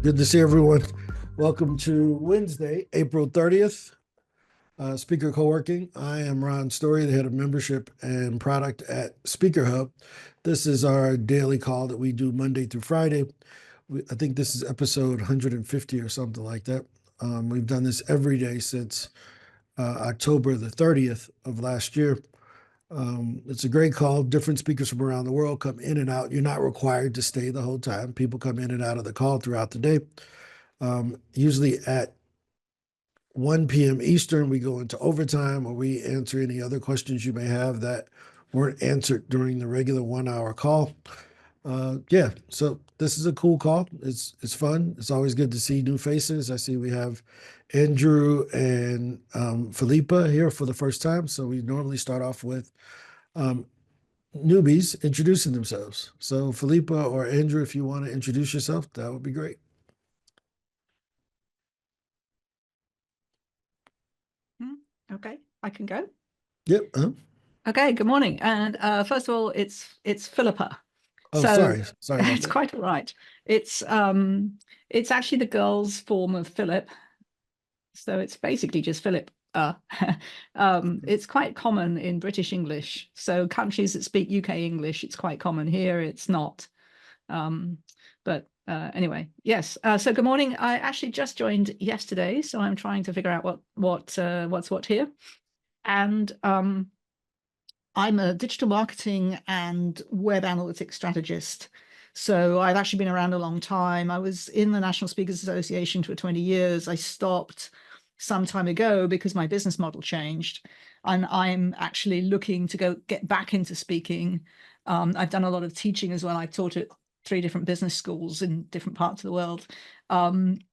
Good to see everyone. Welcome to Wednesday, April 30th, Speaker Co-working. I am Ron Story, the head of membership and product at SpeakerHub. This is our daily call that we do Monday through Friday. I think this is episode 150 or something like that. We've done this every day since October the 30th of last year. It's a great call. Different speakers from around the world come in and out. You're not required to stay the whole time. People come in and out of the call throughout the day. Usually at 1 p.m. Eastern, we go into overtime, or we answer any other questions you may have that weren't answered during the regular 1 hour call. So this is a cool call. It's fun. It's always good to see new faces. I see we have Andrew and Philippa here for the first time. So we normally start off with newbies introducing themselves. So Philippa or Andrew, if you want to introduce yourself, that would be great. Okay, I can go. Yep. Okay, good morning. And first of all, it's Philippa. Oh, So sorry about it's that. quite all right. It's actually the girls' form of Philip. So it's basically just Philip. It's quite common in British English. So countries that speak UK English, it's quite common. Here, it's not. Anyway, yes. So good morning. I actually just joined yesterday, so I'm trying to figure out what's what here. And I'm a digital marketing and web analytics strategist. So I've actually been around a long time. I was in the National Speakers Association for 20 years. I stopped some time ago because my business model changed. And I'm actually looking to get back into speaking. I've done a lot of teaching as well. I've taught at 3 different business schools in different parts of the world. And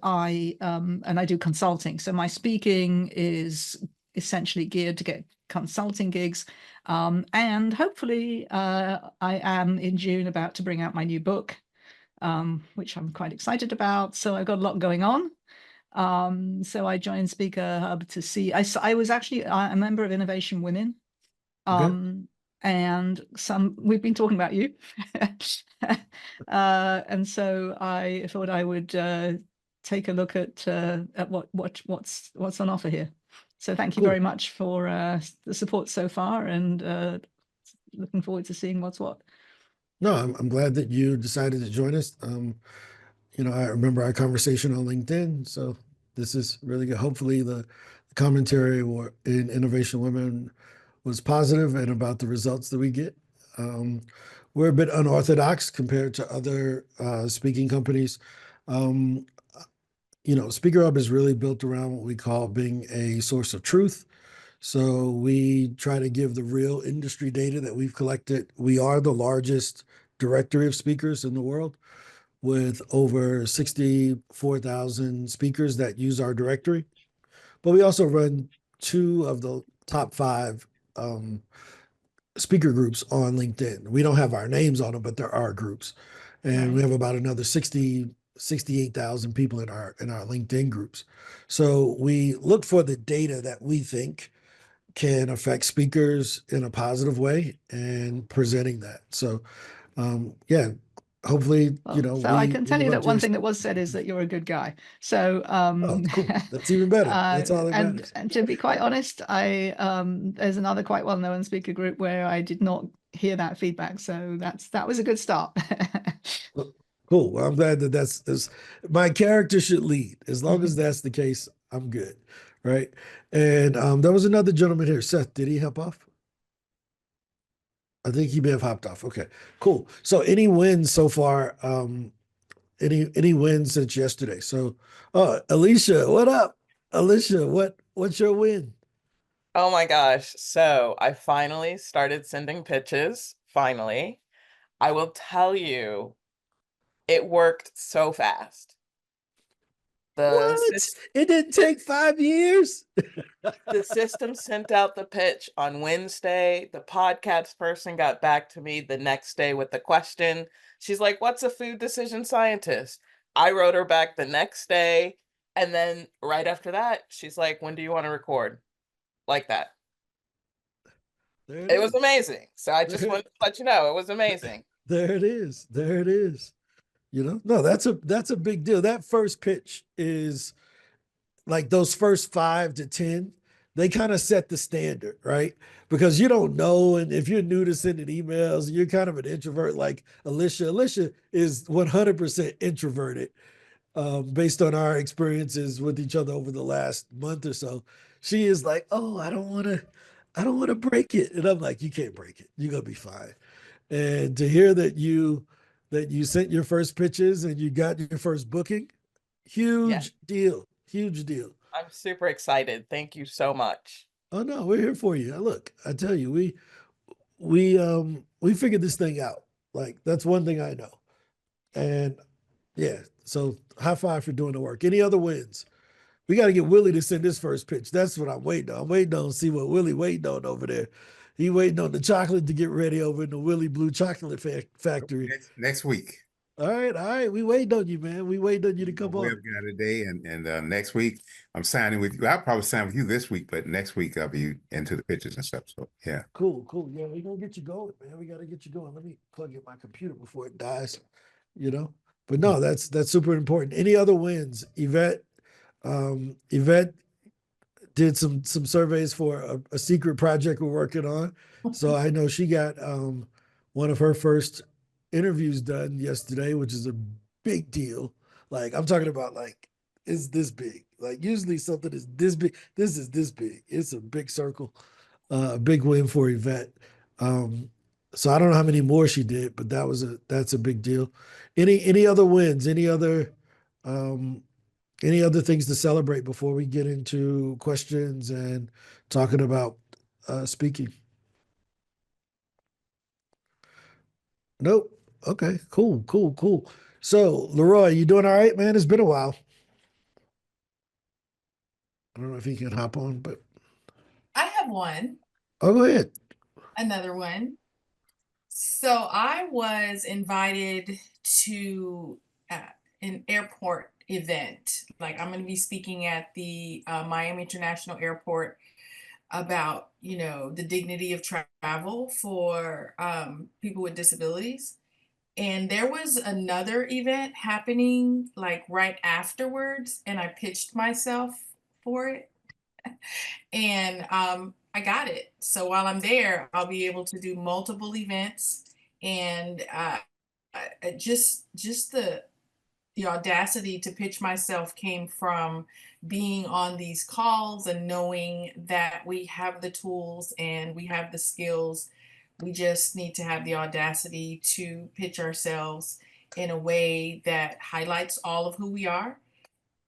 I do consulting. So my speaking is essentially geared to get consulting gigs. And hopefully I am in June about to bring out my new book, which I'm quite excited about. So I've got a lot going on. So I joined SpeakerHub to see, I was actually a member of Innovation Women. And we've been talking about you. And so I thought I would take a look at what's on offer here. So thank you very much for the support so far, and looking forward to seeing what's what. No, I'm glad that you decided to join us. I remember our conversation on LinkedIn, so this is really good. Hopefully the commentary in Innovation Women was positive and about the results that we get. We're a bit unorthodox compared to other speaking companies. SpeakerHub is really built around what we call being a source of truth. So we try to give the real industry data that we've collected. We are the largest directory of speakers in the world, with over 64,000 speakers that use our directory. But we also run 2 of the top 5 speaker groups on LinkedIn. We don't have our names on them, but there are groups. And we have about another 68,000 people in our LinkedIn groups. So we look for the data that we think can affect speakers in a positive way and presenting that. So hopefully, So I can tell you that one thing that was said is that you're a good guy. So cool. That's even better. That's all that matters. And to be quite honest, there's another quite well-known speaker group where I did not hear that feedback. So that was a good start. Cool. Well, I'm glad that's my character should lead. As long as that's the case, I'm good. Right. And there was another gentleman here. Seth, did he hop off? I think he may have hopped off. Okay, cool. So any wins so far? Any wins since yesterday? So, Alicia, what up? Alicia, what's your win? Oh my gosh. So I finally started sending pitches. Finally. I will tell you, it worked so fast. What? It didn't take 5 years? The system sent out the pitch on Wednesday. The podcast person got back to me the next day with the question. She's like, what's a food decision scientist? I wrote her back the next day. And then right after that, she's like, when do you want to record? Like that. It was amazing. So I just wanted to let you know, it was amazing. There it is. There it is. No, that's a big deal. That first pitch is like those first 5 to 10, they kind of set the standard, right? Because you don't know, and if you're new to sending emails, you're kind of an introvert like Alicia. Alicia is 100% introverted, based on our experiences with each other over the last month or so. She is like, "Oh, I don't want to break it," and I'm like, "You can't break it. You're gonna be fine." And to hear that you sent your first pitches and you got your first booking, Yeah, huge deal, huge deal. I'm super excited. Thank you so much. Oh no, we're here for you. Look, I tell you, we figured this thing out. Like that's one thing I know. And yeah, so high five for doing the work. Any other wins? We got to get Willie to send his first pitch. That's what I'm waiting on. I'm waiting on to see what Willie waiting on over there. He waiting on the chocolate to get ready over in the Willie Blue Chocolate Factory. Next week. All right. We waiting on you, man. We waiting on you to come We on. have got a day, and next week I'm signing with you. I'll probably sign with you this week, but next week I'll be into the pictures and stuff. So yeah. Cool. Yeah, we gonna get you going, man. We gotta get you going. Let me plug in my computer before it dies. You know, but no, that's super important. Any other wins? Yvette did some surveys for a secret project we're working on. So I know she got one of her first interviews done yesterday, which is a big deal. Like I'm talking about like it's this big. Like usually something is this big. This is this big. It's a big circle. A big win for Yvette. So I don't know how many more she did, but that's a big deal. Any other wins? Any other things to celebrate before we get into questions and talking about speaking? Nope. Okay. Cool. So, Leroy, you doing all right, man? It's been a while. I don't know if he can hop on, but I have one, go ahead. another one. So I was invited to an airport event. Like I'm going to be speaking at the Miami International Airport about, the dignity of travel for people with disabilities. And there was another event happening like right afterwards, and I pitched myself for it. And I got it. So while I'm there, I'll be able to do multiple events, and just the audacity to pitch myself came from being on these calls and knowing that we have the tools and we have the skills. We just need to have the audacity to pitch ourselves in a way that highlights all of who we are.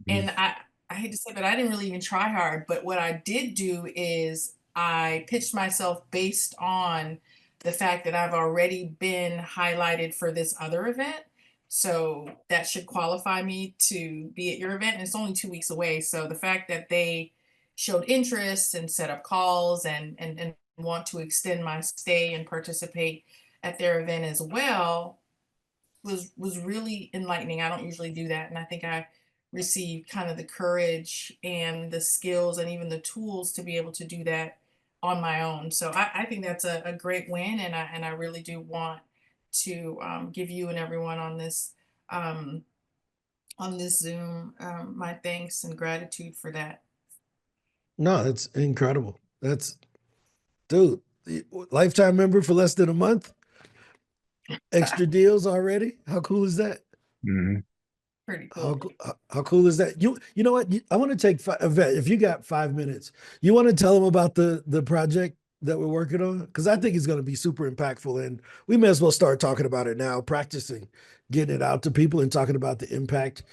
And I hate to say, but I didn't really even try hard. But what I did do is I pitched myself based on the fact that I've already been highlighted for this other event. So that should qualify me to be at your event. And it's only 2 weeks away. So the fact that they showed interest and set up calls and want to extend my stay and participate at their event as well was really enlightening. I don't usually do that. And I think I received kind of the courage and the skills and even the tools to be able to do that on my own. So I think that's a great win, and I really do want to give you and everyone um, on this Zoom my thanks and gratitude for that. No, that's incredible. Dude, lifetime member for less than a month. Extra deals already. How cool is that? Mhm. Pretty cool. How cool is that? You know what? I want to take Yvette, if you got 5 minutes, you want to tell them about the project that we're working on? Because I think it's going to be super impactful, and we may as well start talking about it now, practicing, getting it out to people and talking about the impact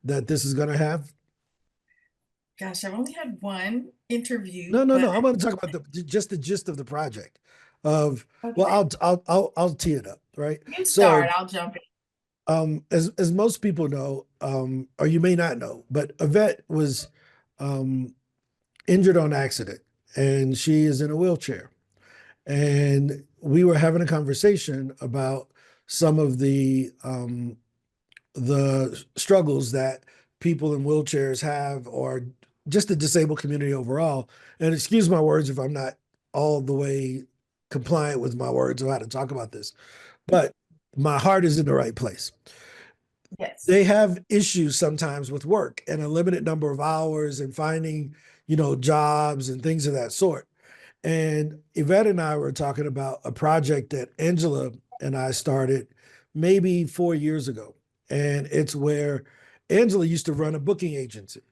that this is going to have. Gosh, I've only had one interview. No. but I want to talk about just the gist of the project. Well, Okay. I'll tee it up, right? You So, start, I'll jump in. as most people know, or you may not know, but Yvette was injured on accident, and she is in a wheelchair. And we were having a conversation about some of the struggles that people in wheelchairs have, or just the disabled community overall. And excuse my words if I'm not all the way compliant with my words or how to talk about this, but my heart is in the right place. Yes. they have issues sometimes with work and a limited number of hours and finding, jobs and things of that sort. And Yvette and I were talking about a project that Angela and I started maybe 4 years ago. And it's where Angela used to run a booking agency.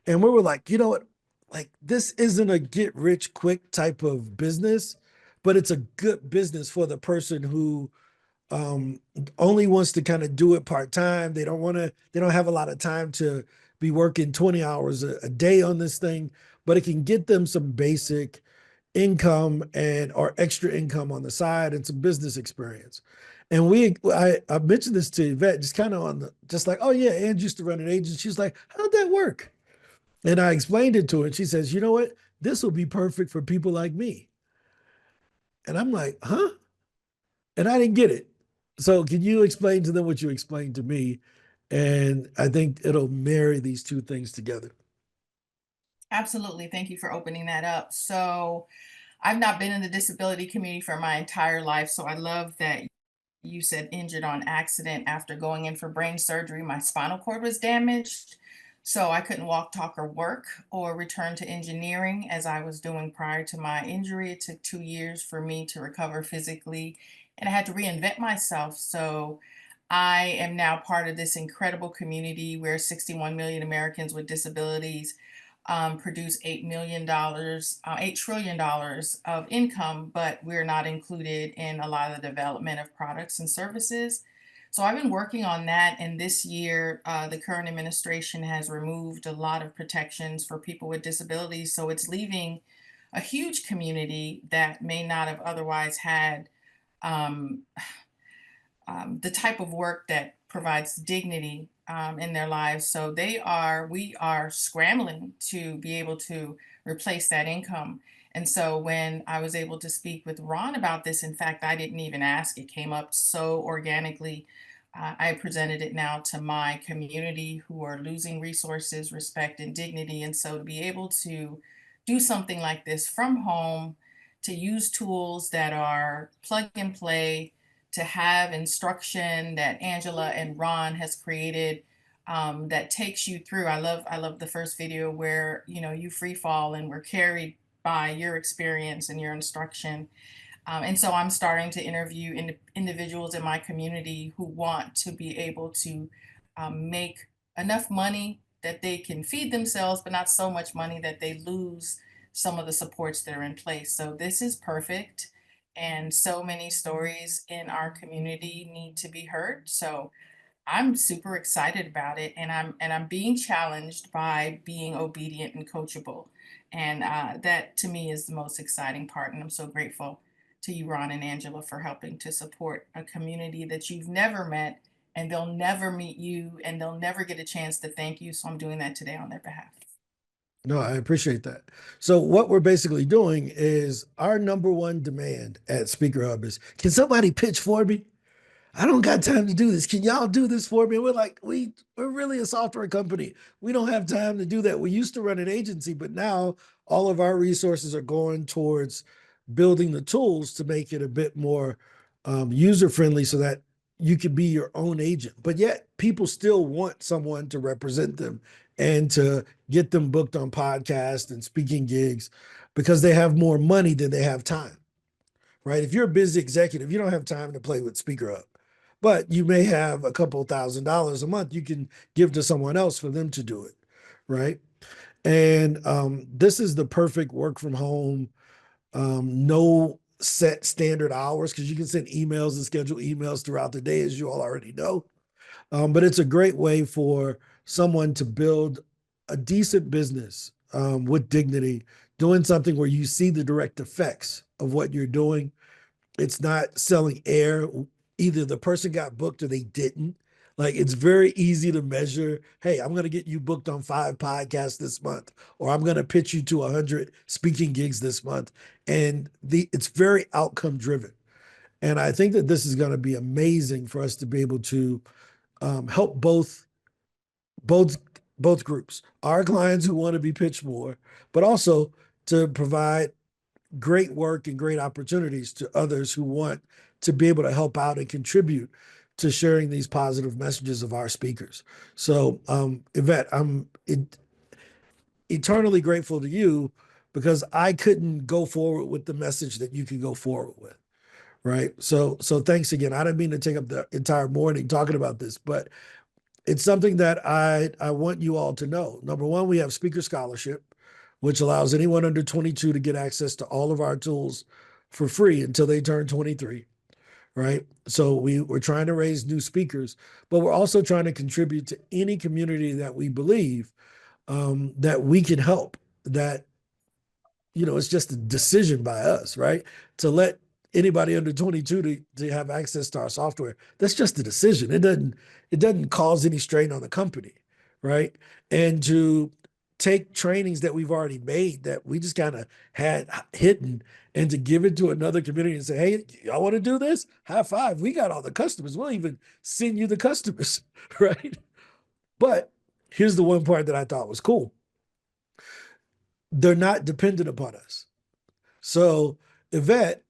And we were like, you know what? Like, this isn't a get rich quick type of business, but it's a good business for the person who only wants to kind of do it part time. They don't have a lot of time to be working 20 hours a day on this thing, but it can get them some basic income and or extra income on the side and some business experience. And I mentioned this to Yvette just kind of just like, oh yeah, Ange used to run an agency. She's like, how'd that work? And I explained it to her and she says, you know what? This will be perfect for people like me. And I'm like, huh? And I didn't get it. So can you explain to them what you explained to me? And I think it'll marry these two things together. Absolutely. Thank you for opening that up. So I've not been in the disability community for my entire life. So I love that you said injured on accident after going in for brain surgery. My spinal cord was damaged. So I couldn't walk, talk, or work or return to engineering as I was doing prior to my injury. It took 2 years for me to recover physically and I had to reinvent myself. So I am now part of this incredible community where 61 million Americans with disabilities produce $8 trillion of income, but we're not included in a lot of the development of products and services. So I've been working on that, and this year, the current administration has removed a lot of protections for people with disabilities. So it's leaving a huge community that may not have otherwise had um, the type of work that provides dignity in their lives. So we are scrambling to be able to replace that income. And so when I was able to speak with Ron about this, in fact, I didn't even ask, it came up so organically. I presented it now to my community who are losing resources, respect, and dignity. And so to be able to do something like this from home, to use tools that are plug and play, to have instruction that Angela and Ron has created that takes you through. I love the first video where you free fall and we're carried by your experience and your instruction. And so I'm starting to interview individuals in my community who want to be able to make enough money that they can feed themselves, but not so much money that they lose some of the supports that are in place. So this is perfect. And so many stories in our community need to be heard. So I'm super excited about it, and I'm being challenged by being obedient and coachable, and that to me is the most exciting part. And I'm so grateful to you, Ron and Angela, for helping to support a community that you've never met, and they'll never meet you, and they'll never get a chance to thank you. So I'm doing that today on their behalf. No, I appreciate that. So what we're basically doing is our number one demand at SpeakerHub is, can somebody pitch for me? I don't got time to do this. Can y'all do this for me? We're like, we're really a software company. We don't have time to do that. We used to run an agency, but now all of our resources are going towards building the tools to make it a bit more user friendly so that you can be your own agent. But yet people still want someone to represent them and to get them booked on podcasts and speaking gigs because they have more money than they have time, right? If you're a busy executive, you don't have time to play with SpeakerHub, but you may have a couple $1,000s a month you can give to someone else for them to do it, right? And this is the perfect work from home, no set standard hours because you can send emails and schedule emails throughout the day, as you all already know. But it's a great way for someone to build a decent business with dignity, doing something where you see the direct effects of what you're doing. It's not selling air. Either the person got booked or they didn't. Like, it's very easy to measure. Hey, I'm going to get you booked on 5 podcasts this month, or I'm going to pitch you to 100 speaking gigs this month. And it's very outcome driven. And I think that this is going to be amazing for us to be able to help both both groups, our clients who want to be pitched more, but also to provide great work and great opportunities to others who want to be able to help out and contribute to sharing these positive messages of our speakers. So, Yvette, I'm eternally grateful to you because I couldn't go forward with the message that you could go forward with. Right. So thanks again. I didn't mean to take up the entire morning talking about this, but it's something that I want you all to know. Number one, we have Speaker Scholarship, which allows anyone under 22 to get access to all of our tools for free until they turn 23. Right. So we're trying to raise new speakers, but we're also trying to contribute to any community that we believe that we can help, that, it's just a decision by us, right? To let anybody under 22 to have access to our software. That's just a decision. It doesn't cause any strain on the company, right? And to take trainings that we've already made that we just kind of had hidden and to give it to another community and say, hey, y'all want to do this? High five. We got all the customers. We'll even send you the customers, right? But here's the one part that I thought was cool. They're not dependent upon us. So Yvette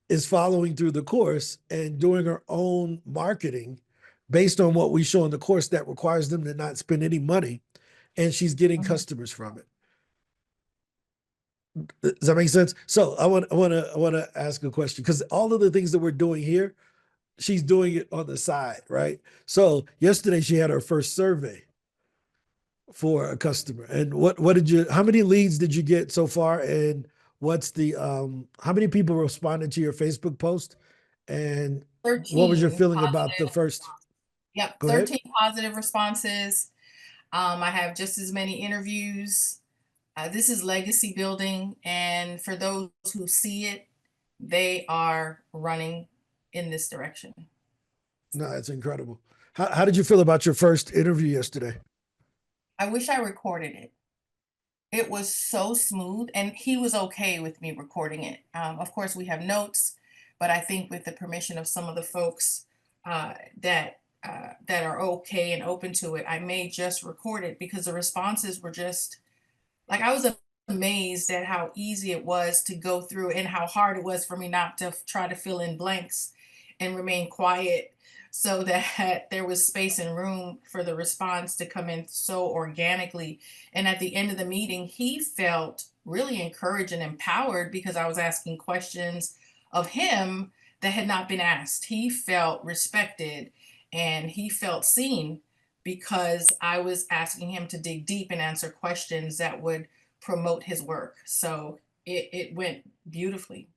is following through the course and doing her own marketing based on what we show in the course that requires them to not spend any money, and she's getting customers from it. Does that make sense? So I want to ask a question, because all of the things that we're doing here, she's doing it on the side, right? So yesterday she had her first survey for a customer. And how many leads did you get so far? And what's the, how many people responded to your Facebook post? And 13 what was your feeling about the first? Yep, Go 13 ahead. positive responses. I have just as many interviews. This is legacy building. And for those who see it, they are running in this direction. No, it's incredible. How did you feel about your first interview yesterday? I wish I recorded it. It was so smooth, and he was okay with me recording it. Of course, we have notes, but I think with the permission of some of the folks that are okay and open to it, I may just record it, because the responses were just like, I was amazed at how easy it was to go through and how hard it was for me not to try to fill in blanks and remain quiet, so that there was space and room for the response to come in so organically. And at the end of the meeting, he felt really encouraged and empowered because I was asking questions of him that had not been asked. He felt respected and he felt seen because I was asking him to dig deep and answer questions that would promote his work. So it went beautifully.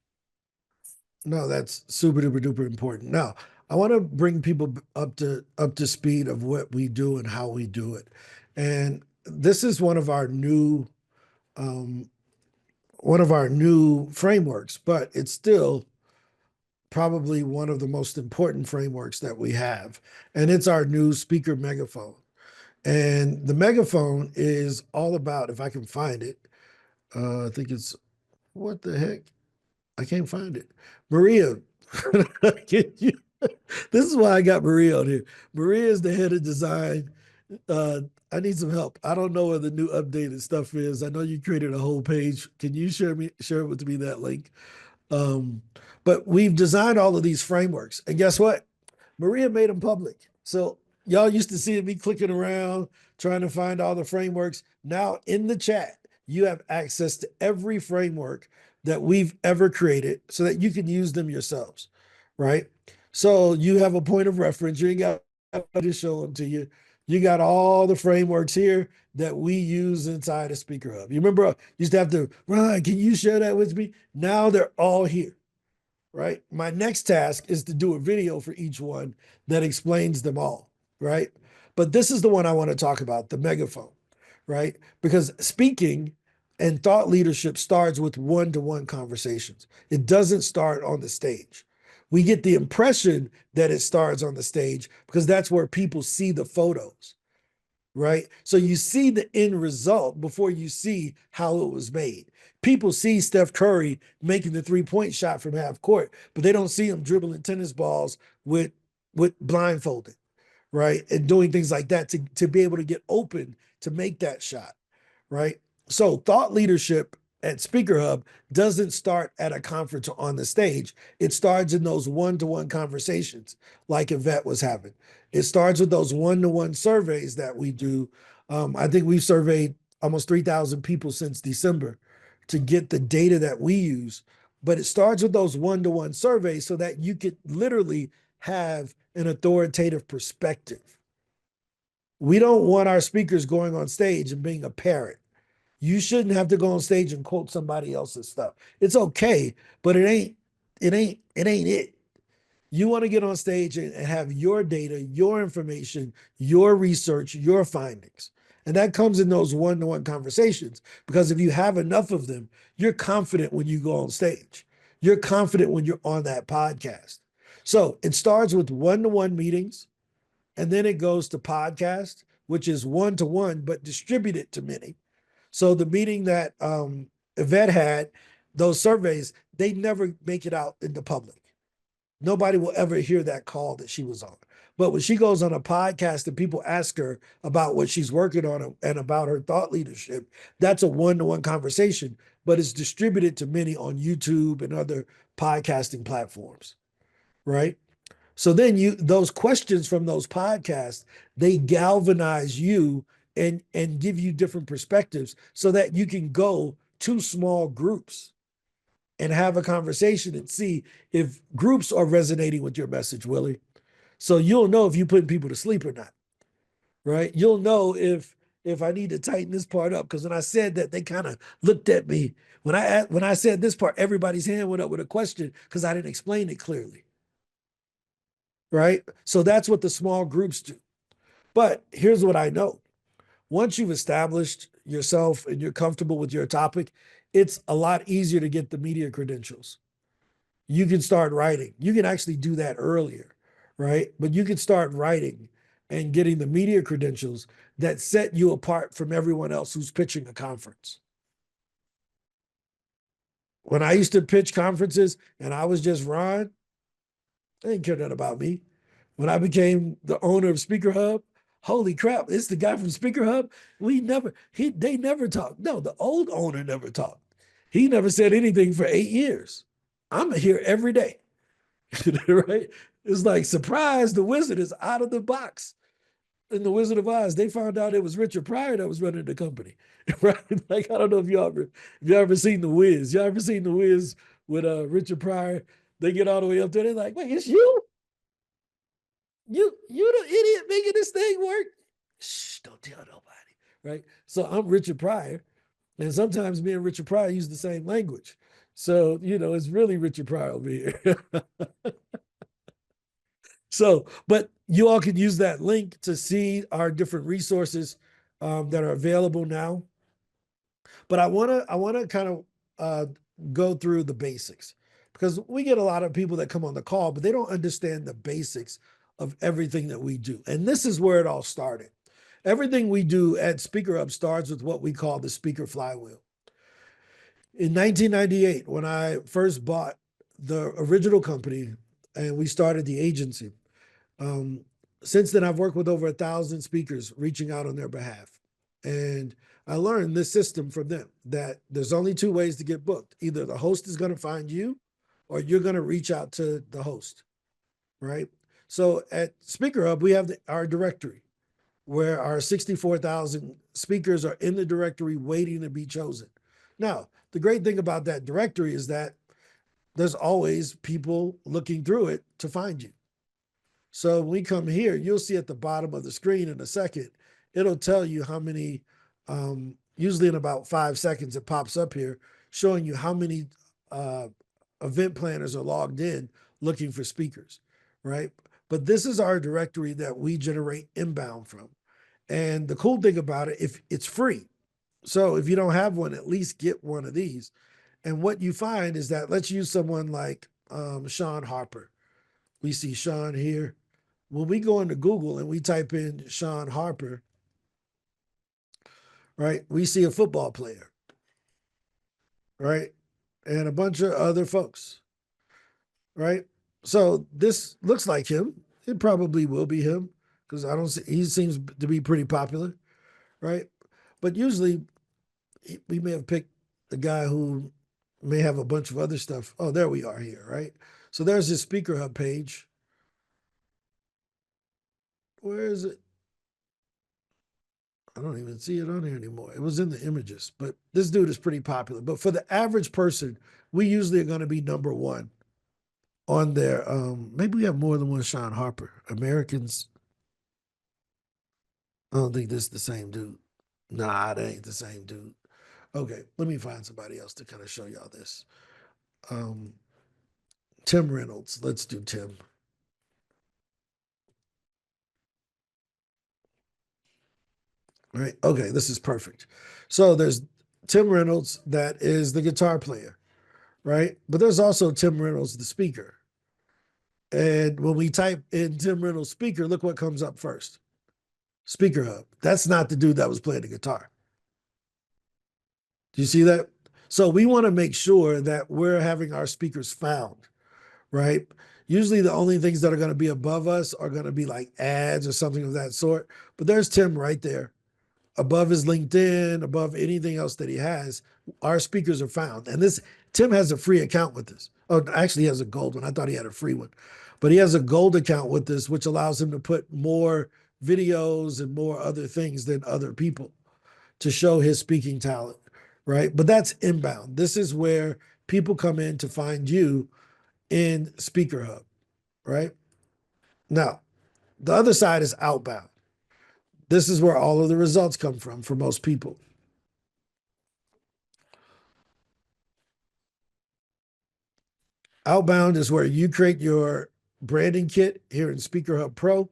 No, that's super duper duper important. Now, I want to bring people up to speed of what we do and how we do it. And this is one of our new frameworks, but it's still probably one of the most important frameworks that we have. And it's our new speaker megaphone. And the megaphone is all about, if I can find it, I think it's, what the heck? I can't find it. Maria, this is why I got Maria on here. Maria is the head of design. I need some help. I don't know what the new updated stuff is. I know you created a whole page. Can you share with me that link? But we've designed all of these frameworks, and guess what? Maria made them public. So y'all used to see me clicking around trying to find all the frameworks. Now in the chat, you have access to every framework that we've ever created so that you can use them yourselves, right? So you have a point of reference. You ain't got to show them to you. You got all the frameworks here that we use inside of SpeakerHub. You remember, you used to have to, Ron, can you share that with me? Now they're all here, right? My next task is to do a video for each one that explains them all, right? But this is the one I want to talk about, the megaphone, right? Because speaking and thought leadership starts with one-to-one conversations. It doesn't start on the stage. We get the impression that it starts on the stage because that's where people see the photos, right? So you see the end result before you see how it was made. People see Steph Curry making the three-point shot from half court, but they don't see him dribbling tennis balls with blindfolded, right? And doing things like that to be able to get open to make that shot, right? So thought leadership at SpeakerHub doesn't start at a conference or on the stage. It starts in those one-to-one conversations like Yvette was having. It starts with those one-to-one surveys that we do. I think we've surveyed almost 3,000 people since December to get the data that we use. But it starts with those one-to-one surveys so that you could literally have an authoritative perspective. We don't want our speakers going on stage and being a parrot. You shouldn't have to go on stage and quote somebody else's stuff. It's okay, but it ain't it. You want to get on stage and have your data, your information, your research, your findings. And that comes in those one-to-one conversations, because if you have enough of them, you're confident when you go on stage. You're confident when you're on that podcast. So it starts with one-to-one meetings, and then it goes to podcast, which is one-to-one, but distributed to many. So the meeting that Yvette had, those surveys, they never make it out in the public. Nobody will ever hear that call that she was on. But when she goes on a podcast and people ask her about what she's working on and about her thought leadership, that's a one-to-one conversation, but it's distributed to many on YouTube and other podcasting platforms, right? So then those questions from those podcasts, they galvanize you and give you different perspectives so that you can go to small groups and have a conversation and see if groups are resonating with your message, Willie. So you'll know if you put people to sleep or not, right? You'll know if I need to tighten this part up, because when I said that, they kind of looked at me. When I said this part, everybody's hand went up with a question because I didn't explain it clearly, right? So that's what the small groups do. But here's what I know. Once you've established yourself and you're comfortable with your topic, it's a lot easier to get the media credentials. You can start writing. You can actually do that earlier, right? But you can start writing and getting the media credentials that set you apart from everyone else who's pitching a conference. When I used to pitch conferences and I was just Ron, they didn't care nothing about me. When I became the owner of SpeakerHub, holy crap, it's the guy from SpeakerHub. They never talked. No, the old owner never talked. He never said anything for 8 years. I'm here every day, right? It's like, surprise, the wizard is out of the box. In The Wizard of Oz, they found out it was Richard Pryor that was running the company, right? Like, I don't know if y'all ever seen The Wiz. Y'all ever seen The Wiz with Richard Pryor? They get all the way up there, they're like, wait, it's you? You the idiot making this thing work? Shh, don't tell nobody, right? So I'm Richard Pryor, and sometimes me and Richard Pryor use the same language. So, it's really Richard Pryor over here. So, but you all can use that link to see our different resources that are available now. But I wanna kind of go through the basics, because we get a lot of people that come on the call, but they don't understand the basics of everything that we do. And this is where it all started. Everything we do at SpeakerHub starts with what we call the speaker flywheel. In 1998, when I first bought the original company and we started the agency, since then I've worked with over 1,000 speakers reaching out on their behalf. And I learned this system from them, that there's only 2 ways to get booked. Either the host is going to find you or you're going to reach out to the host, right? So at SpeakerHub, we have our directory where our 64,000 speakers are in the directory waiting to be chosen. Now, the great thing about that directory is that there's always people looking through it to find you. So when we come here, you'll see at the bottom of the screen in a second, it'll tell you how many, usually in about 5 seconds, it pops up here showing you how many event planners are logged in looking for speakers, right? But this is our directory that we generate inbound from. And the cool thing about it, if it's free. So if you don't have one, at least get one of these. And what you find is that, let's use someone like Sean Harper. We see Sean here. When we go into Google and we type in Sean Harper, right, we see a football player, right? And a bunch of other folks, right? So this looks like him. It probably will be him, because he seems to be pretty popular, right? But usually we may have picked the guy who may have a bunch of other stuff. Oh, there we are here, right? So there's his SpeakerHub page. Where is it? I don't even see it on here anymore. It was in the images, but this dude is pretty popular. But for the average person, we usually are going to be number one on there. Maybe we have more than one Sean Harper. Americans. I don't think this is the same dude. Nah, that ain't the same dude. Okay, let me find somebody else to kind of show y'all this. Tim Reynolds. Let's do Tim. All right. Okay, this is perfect. So there's Tim Reynolds, that is the guitar player, right? But there's also Tim Reynolds, the speaker. And when we type in Tim Reynolds speaker, look what comes up first. SpeakerHub. That's not the dude that was playing the guitar. Do you see that? So we want to make sure that we're having our speakers found, right? Usually the only things that are going to be above us are going to be like ads or something of that sort. But there's Tim right there. Above his LinkedIn, above anything else that he has, our speakers are found. And this, Tim has a free account with this. Oh, actually he has a gold one. I thought he had a free one. But he has a gold account with this, which allows him to put more videos and more other things than other people to show his speaking talent, right? But that's inbound. This is where people come in to find you in SpeakerHub, right? Now, the other side is outbound. This is where all of the results come from for most people. Outbound is where you create your branding kit here in SpeakerHub Pro.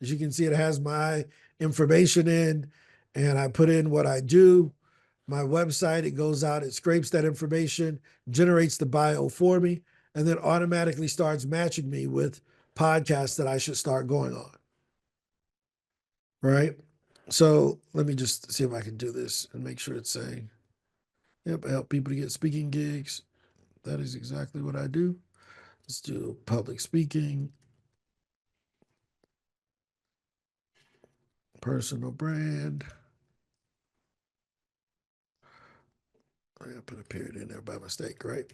As you can see, it has my information in, and I put in what I do, my website, it goes out, it scrapes that information, generates the bio for me, and then automatically starts matching me with podcasts that I should start going on, right? So let me just see if I can do this and make sure it's saying, yep, I help people to get speaking gigs. That is exactly what I do. Let's do public speaking, personal brand. I put a period in there by mistake, right?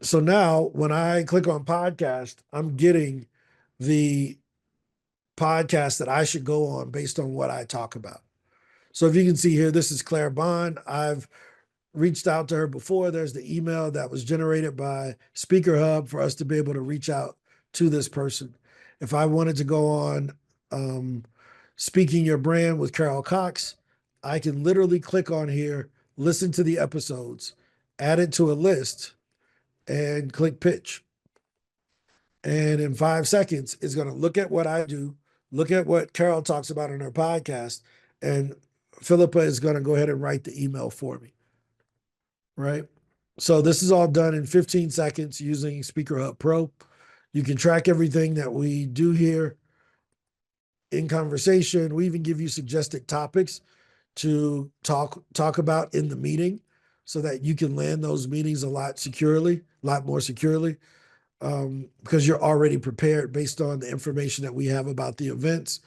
So now when I click on podcast, I'm getting the podcast that I should go on based on what I talk about. So if you can see here, this is Claire Bond. I've reached out to her before. There's the email that was generated by SpeakerHub for us to be able to reach out to this person. If I wanted to go on Speaking Your Brand with Carol Cox, I can literally click on here, listen to the episodes, add it to a list, and click pitch. And in 5 seconds, it's going to look at what I do, look at what Carol talks about on her podcast, and Philippa is going to go ahead and write the email for me, right? So this is all done in 15 seconds using SpeakerHub Pro. You can track everything that we do here in conversation. We even give you suggested topics to talk about in the meeting so that you can land those meetings a lot more securely. Because you're already prepared based on the information that we have about the events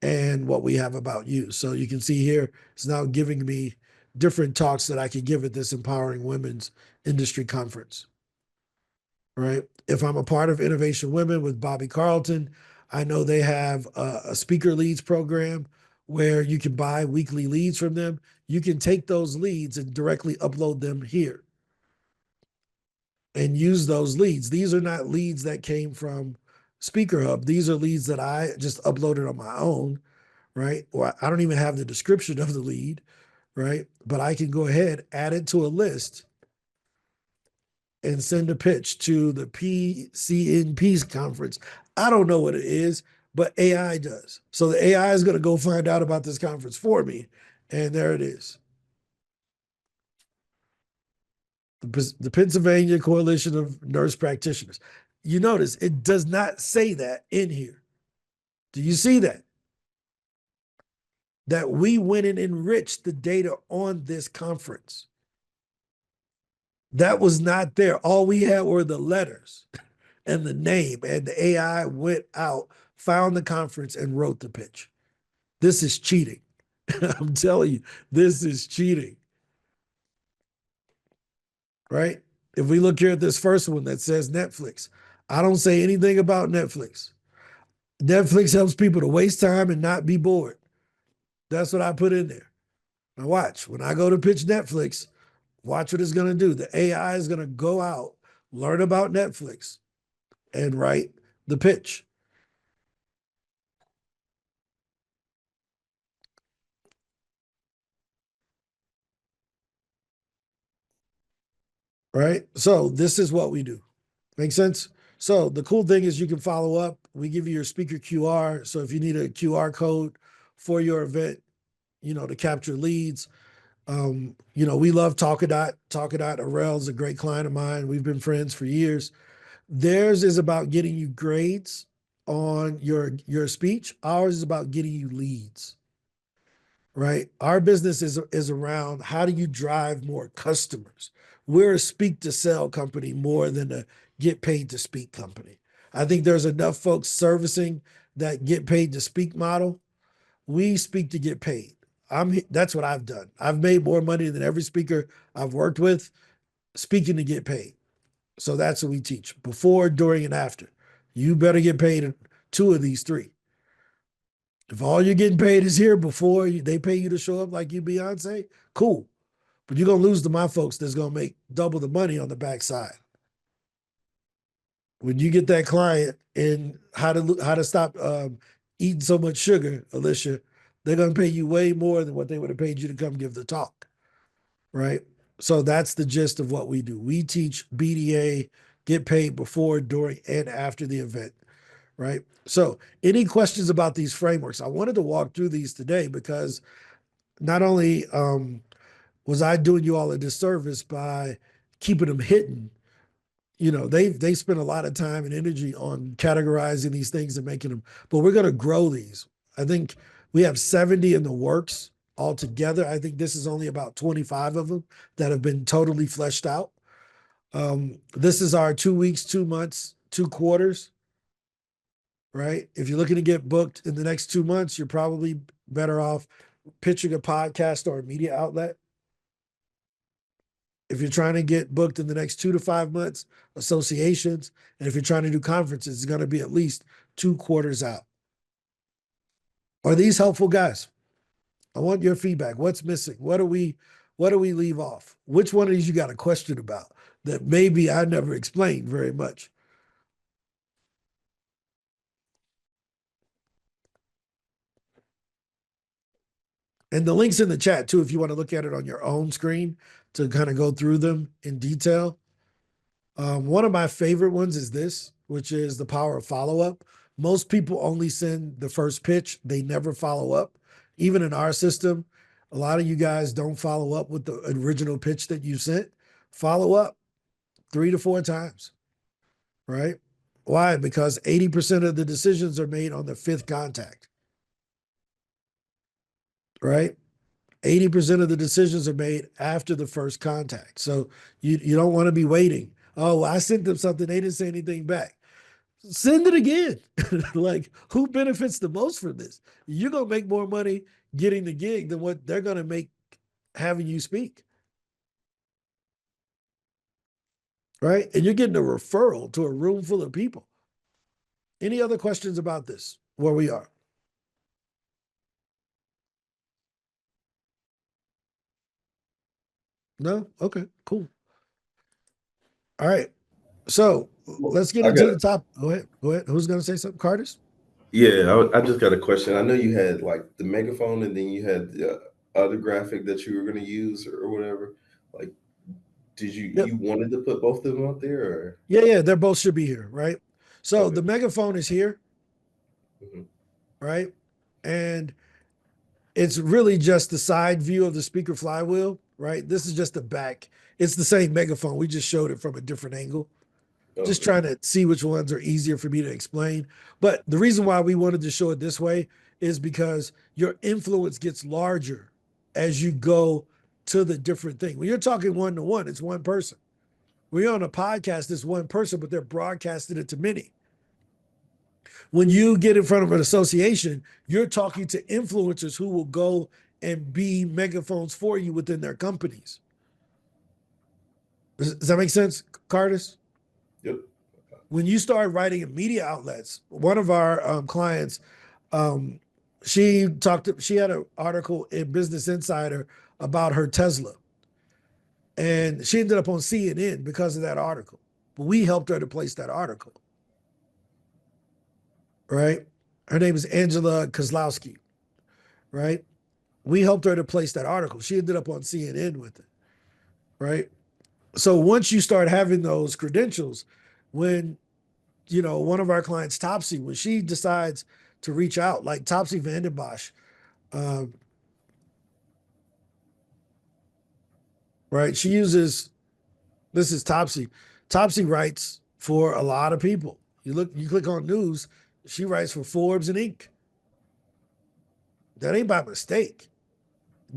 and what we have about you. So you can see here, it's now giving me different talks that I can give at this Empowering Women's Industry Conference, right? If I'm a part of Innovation Women with Bobby Carlton, I know they have a speaker leads program where you can buy weekly leads from them. You can take those leads and directly upload them here and use those leads. These are not leads that came from SpeakerHub. These are leads that I just uploaded on my own, right? Or I don't even have the description of the lead, right? But I can go ahead, add it to a list, and send a pitch to the PCNP's conference. I don't know what it is, but AI does. So the AI is going to go find out about this conference for me. And there it is. The Pennsylvania Coalition of Nurse Practitioners. You notice it does not say that in here. Do you see that? That we went and enriched the data on this conference. That was not there. All we had were the letters and the name, and the AI went out, found the conference, and wrote the pitch. This is cheating. I'm telling you, this is cheating. Right? If we look here at this first one that says Netflix, I don't say anything about Netflix. Netflix helps people to waste time and not be bored. That's what I put in there. Now watch, when I go to pitch Netflix, watch what it's going to do. The AI is going to go out, learn about Netflix, and write the pitch. Right? So this is what we do. Make sense? So the cool thing is you can follow up. We give you your speaker QR. So if you need a QR code for your event, to capture leads, we love Talkadot. Talkadot Arel is a great client of mine. We've been friends for years. Theirs is about getting you grades on your speech. Ours is about getting you leads. Right? Our business is around how do you drive more customers. We're a speak to sell company more than a get paid to speak company. I think there's enough folks servicing that get paid to speak model. We speak to get paid. That's what I've done. I've made more money than every speaker I've worked with speaking to get paid. So that's what we teach before, during, and after. You better get paid in 2 of these 3. If all you're getting paid is here before they pay you to show up like you Beyonce, cool. But you're going to lose to my folks that's going to make double the money on the backside. When you get that client in how to stop eating so much sugar, Alicia, they're going to pay you way more than what they would have paid you to come give the talk, right? So that's the gist of what we do. We teach BDA, get paid before, during, and after the event, right? So any questions about these frameworks? I wanted to walk through these today because not only was I doing you all a disservice by keeping them hidden, they spend a lot of time and energy on categorizing these things and making them, but we're going to grow these. I think we have 70 in the works altogether. I think this is only about 25 of them that have been totally fleshed out. This is our 2 weeks, 2 months, 2 quarters, right? If you're looking to get booked in the next 2 months, you're probably better off pitching a podcast or a media outlet. If you're trying to get booked in the next 2 to 5 months, associations. And if you're trying to do conferences, it's going to be at least 2 quarters out. Are these helpful, guys? I want your feedback. What's missing? What do we leave off? Which one of these you got a question about that maybe I never explained very much? And the link's in the chat too, if you want to look at it on your own screen to kind of go through them in detail. One of my favorite ones is this, which is the power of follow-up. Most people only send the first pitch. They never follow up. Even in our system, a lot of you guys don't follow up with the original pitch that you sent. Follow up 3 to 4 times, right? Why? Because 80% of the decisions are made on the 5th contact, right? 80% of the decisions are made after the first contact. So you don't want to be waiting. Oh, I sent them something. They didn't say anything back. Send it again. Like, who benefits the most from this? You're going to make more money getting the gig than what they're going to make having you speak. Right? And you're getting a referral to a room full of people. Any other questions about this, where we are? No? Okay, cool. All right. So let's get into the top. Go ahead. Who's going to say something? Cardis? Yeah, I just got a question. I know you had like the megaphone and then you had the other graphic that you were going to use or whatever. Like, did you wanted to put both of them up there? Or? Yeah, they both should be here, right? So Okay. the megaphone is here, Mhm. right? And it's really just the side view of the speaker flywheel, right? This is just the back. It's the same megaphone. We just showed it from a different angle. Just Okay. trying to see which ones are easier for me to explain. But the reason why we wanted to show it this way is because your influence gets larger as you go to the different thing. When you're talking one-to-one, it's one person. When you're on a podcast, it's one person, but they're broadcasting it to many. When you get in front of an association, you're talking to influencers who will go and be megaphones for you within their companies. Does that make sense, Curtis? Yep. When you start writing in media outlets, one of our clients, she had an article in Business Insider about her Tesla. And she ended up on CNN because of that article. But we helped her to place that article. Right? Her name is Angela Kozlowski. Right? We helped her to place that article. She ended up on CNN with it. Right? So once you start having those credentials, when, you know, one of our clients, Topsy, when she decides to reach out, like Topsy Vandenbosch, right? She uses, this is Topsy. Topsy writes for a lot of people. You click on news, she writes for Forbes and Inc. That ain't by mistake.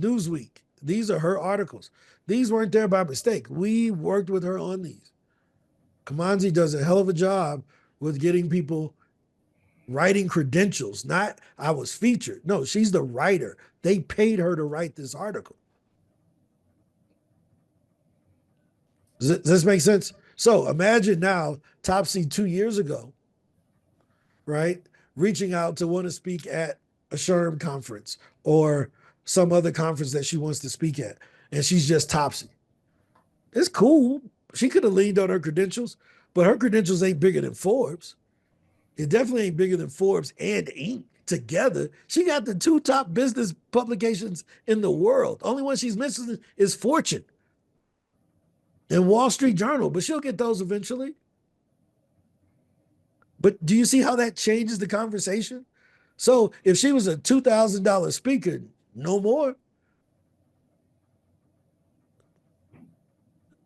Newsweek, these are her articles. These weren't there by mistake. We worked with her on these. Kamanzi does a hell of a job with getting people writing credentials. Not, I was featured. No, she's the writer. They paid her to write this article. Does this make sense? So imagine now Topsy 2 years ago, right? Reaching out to want to speak at a SHRM conference or some other conference that she wants to speak at. And she's just Topsy. It's cool. She could have leaned on her credentials, but her credentials ain't bigger than Forbes. It definitely ain't bigger than Forbes and Inc. together. She got the 2 top business publications in the world. Only one she's missing is Fortune and Wall Street Journal, but she'll get those eventually. But do you see how that changes the conversation? So if she was a $2,000 speaker, no more.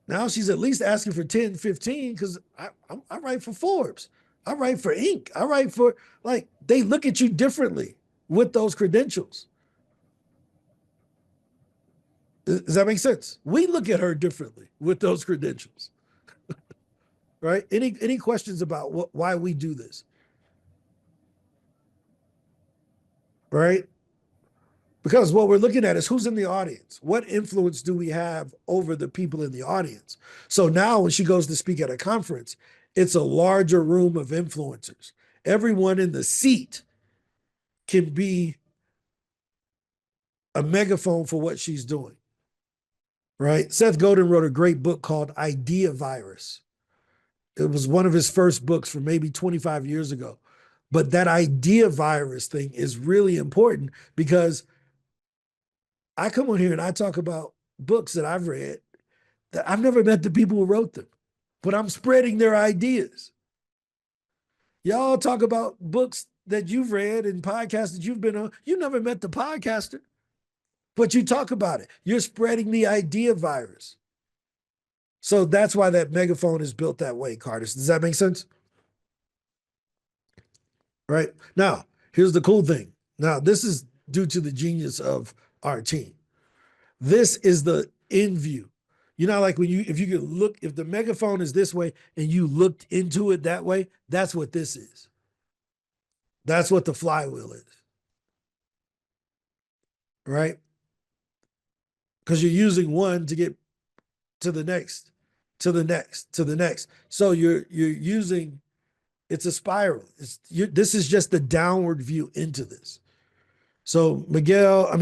Now she's at least asking for 10, 15, because I write for Forbes. I write for Inc. I write for, like, they look at you differently with those credentials. Does that make sense? We look at her differently with those credentials. Right? Any questions about why we do this? Right? Because what we're looking at is who's in the audience. What influence do we have over the people in the audience? So now when she goes to speak at a conference, it's a larger room of influencers. Everyone in the seat can be a megaphone for what she's doing. Right? Seth Godin wrote a great book called Idea Virus. It was one of his first books from maybe 25 years ago. But that idea virus thing is really important because I come on here and I talk about books that I've read that I've never met the people who wrote them, but I'm spreading their ideas. Y'all talk about books that you've read and podcasts that you've been on. You never met the podcaster, but you talk about it. You're spreading the idea virus. So that's why that megaphone is built that way, Curtis. Does that make sense? Right? Now, here's the cool thing. Now, this is due to the genius of our team. This is the in view. You know, like if you could look, if the megaphone is this way and you looked into it that way, that's what this is. That's what the flywheel is. Right? Because you're using one to get to the next, to the next, to the next. So you're using, it's a spiral. This is just the downward view into this. So Angel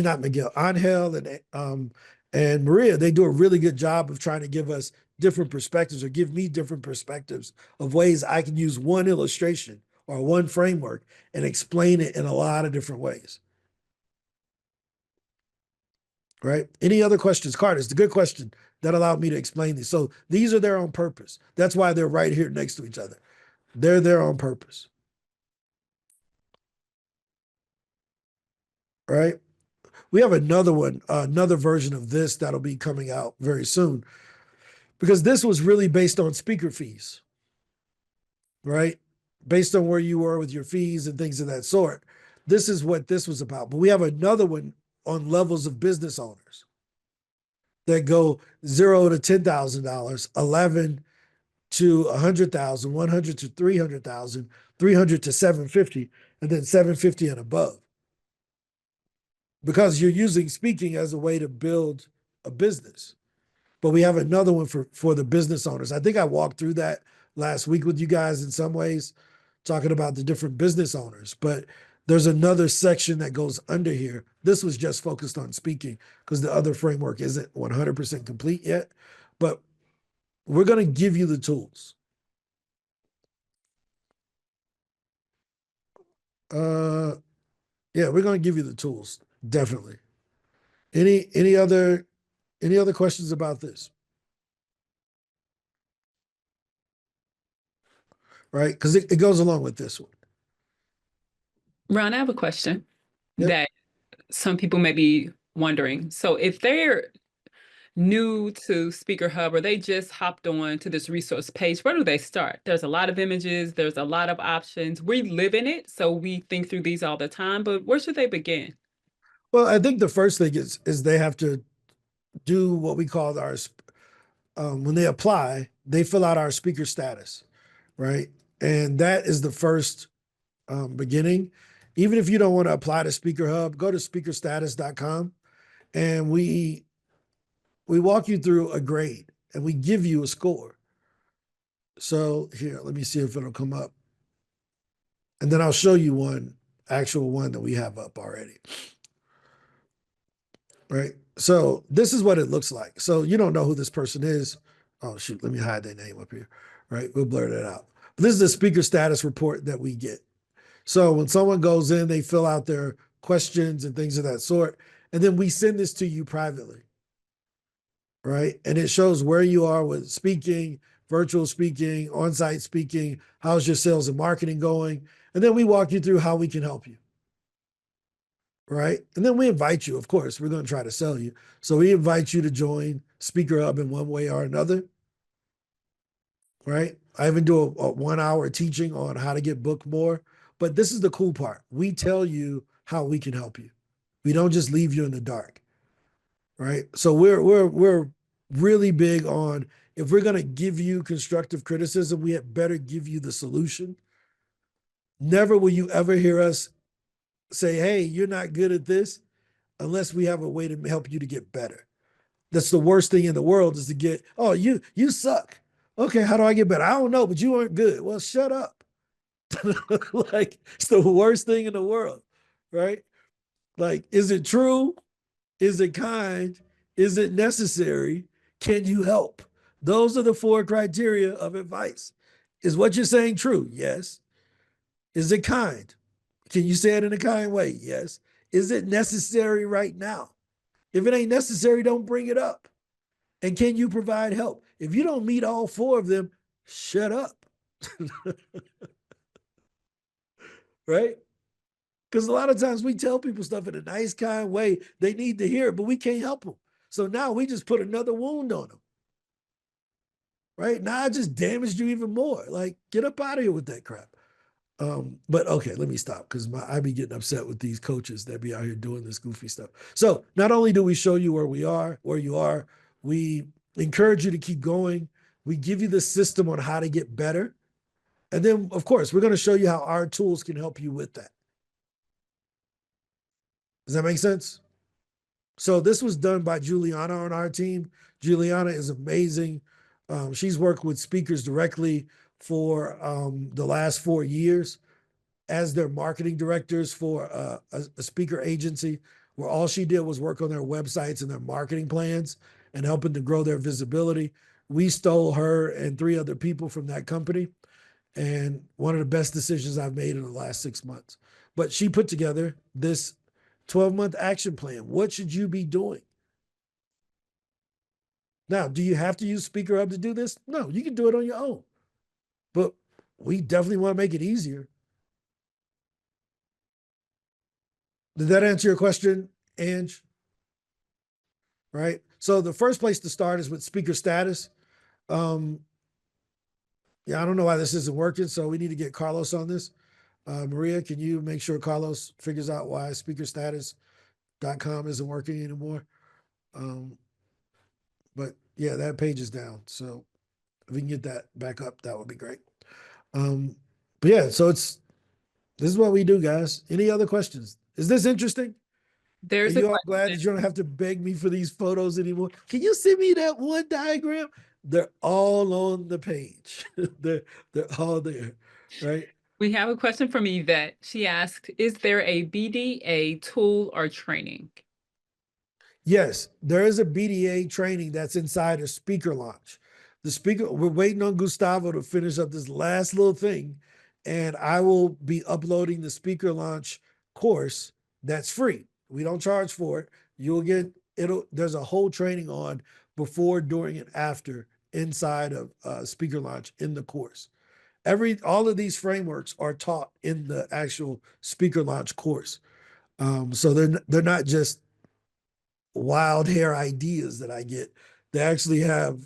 and Maria, they do a really good job of trying to give us different perspectives or give me different perspectives of ways I can use one illustration or one framework and explain it in a lot of different ways. Right? Any other questions? Curtis, the good question that allowed me to explain these. So these are there on purpose. That's why they're right here next to each other. They're there on purpose. Right? We have another one, another version of this that'll be coming out very soon, because this was really based on speaker fees, right? Based on where you were with your fees and things of that sort. This is what this was about. But we have another one on levels of business owners that go $0 to $10,000, 11 to 100,000, 100 to 300,000, 300 to 750, and then 750 and above. because you're using speaking as a way to build a business. But we have another one for the business owners. I think I walked through that last week with you guys in some ways, talking about the different business owners. But there's another section that goes under here. This was just focused on speaking because the other framework isn't 100% complete yet. But we're going to give you the tools. Yeah, we're going to give you the tools, definitely. Any other questions about this? Right? Because it goes along with this one. Ron, I have a question Yep. that some people may be wondering. So if they're new to SpeakerHub or they just hopped on to this resource page, where do they start? There's a lot of images, there's a lot of options. We live in it, so we think through these all the time, but where should they begin? Well, I think the first thing is they have to do what we call our when they apply, they fill out our speaker status, right? And that is the first beginning. Even if you don't want to apply to SpeakerHub, go to speakerstatus.com and we walk you through a grade and we give you a score. So here, let me see if it'll come up. And then I'll show you one actual one that we have up already. Right? So this is what it looks like. So you don't know who this person is. Oh, shoot, let me hide their name up here. Right? We'll blur that out. But this is the speaker status report that we get. So when someone goes in, they fill out their questions and things of that sort. And then we send this to you privately. Right? And it shows where you are with speaking, virtual speaking, on-site speaking, how's your sales and marketing going? And then we walk you through how we can help you. Right? And then we invite you, of course, we're going to try to sell you. So we invite you to join SpeakerHub in one way or another. Right? I even do a 1 hour teaching on how to get booked more. But this is the cool part. We tell you how we can help you. We don't just leave you in the dark. Right? So we're really big on, if we're going to give you constructive criticism, we had better give you the solution. Never will you ever hear us say, hey, you're not good at this, unless we have a way to help you to get better. That's the worst thing in the world, is to get, oh, you suck. Okay, how do I get better? I don't know, but you aren't good. Well, shut up. Like, it's the worst thing in the world, right? Like, is it true? Is it kind? Is it necessary? Can you help? Those are the 4 criteria of advice. Is what you're saying true? Yes. Is it kind? Can you say it in a kind way? Yes. Is it necessary right now? If it ain't necessary, don't bring it up. And can you provide help? If you don't meet all 4 of them, shut up. Right? Because a lot of times we tell people stuff in a nice, kind way. They need to hear it, but we can't help them. So now we just put another wound on them. Right? Now I just damaged you even more. Like, get up out of here with that crap. But okay, let me stop, because I be getting upset with these coaches that be out here doing this goofy stuff. So not only do we show you where you are, we encourage you to keep going. We give you the system on how to get better. And then, of course, we're going to show you how our tools can help you with that. Does that make sense? So this was done by Juliana on our team. Juliana is amazing. She's worked with speakers directly for the last 4 years as their marketing directors for a speaker agency, where all she did was work on their websites and their marketing plans and helping to grow their visibility. We stole her and 3 other people from that company. And one of the best decisions I've made in the last 6 months. But she put together this 12-month action plan. What should you be doing? Now, do you have to use SpeakerHub to do this? No, you can do it on your own. But we definitely want to make it easier. Did that answer your question, Ange? Right? So the first place to start is with speaker status. Yeah, I don't know why this isn't working, so we need to get Carlos on this. Maria, can you make sure Carlos figures out why speakerstatus.com isn't working anymore? But yeah, that page is down. So if we can get that back up, that would be great. But yeah, so this is what we do, guys. Any other questions? Is this interesting? Are There's a you all glad question. that you don't have to beg me for these photos anymore? Can you send me that one diagram? They're all on the page. they're all there, right? We have a question from Yvette. She asked, is there a BDA tool or training? Yes, there is a BDA training that's inside a speaker launch. We're waiting on Gustavo to finish up this last little thing, and I will be uploading the speaker launch course that's free. We don't charge for it. You'll get there's a whole training on before, during, and after inside of speaker launch in the course. All of these frameworks are taught in the actual speaker launch course. So they're not just wild hair ideas that I get. They actually have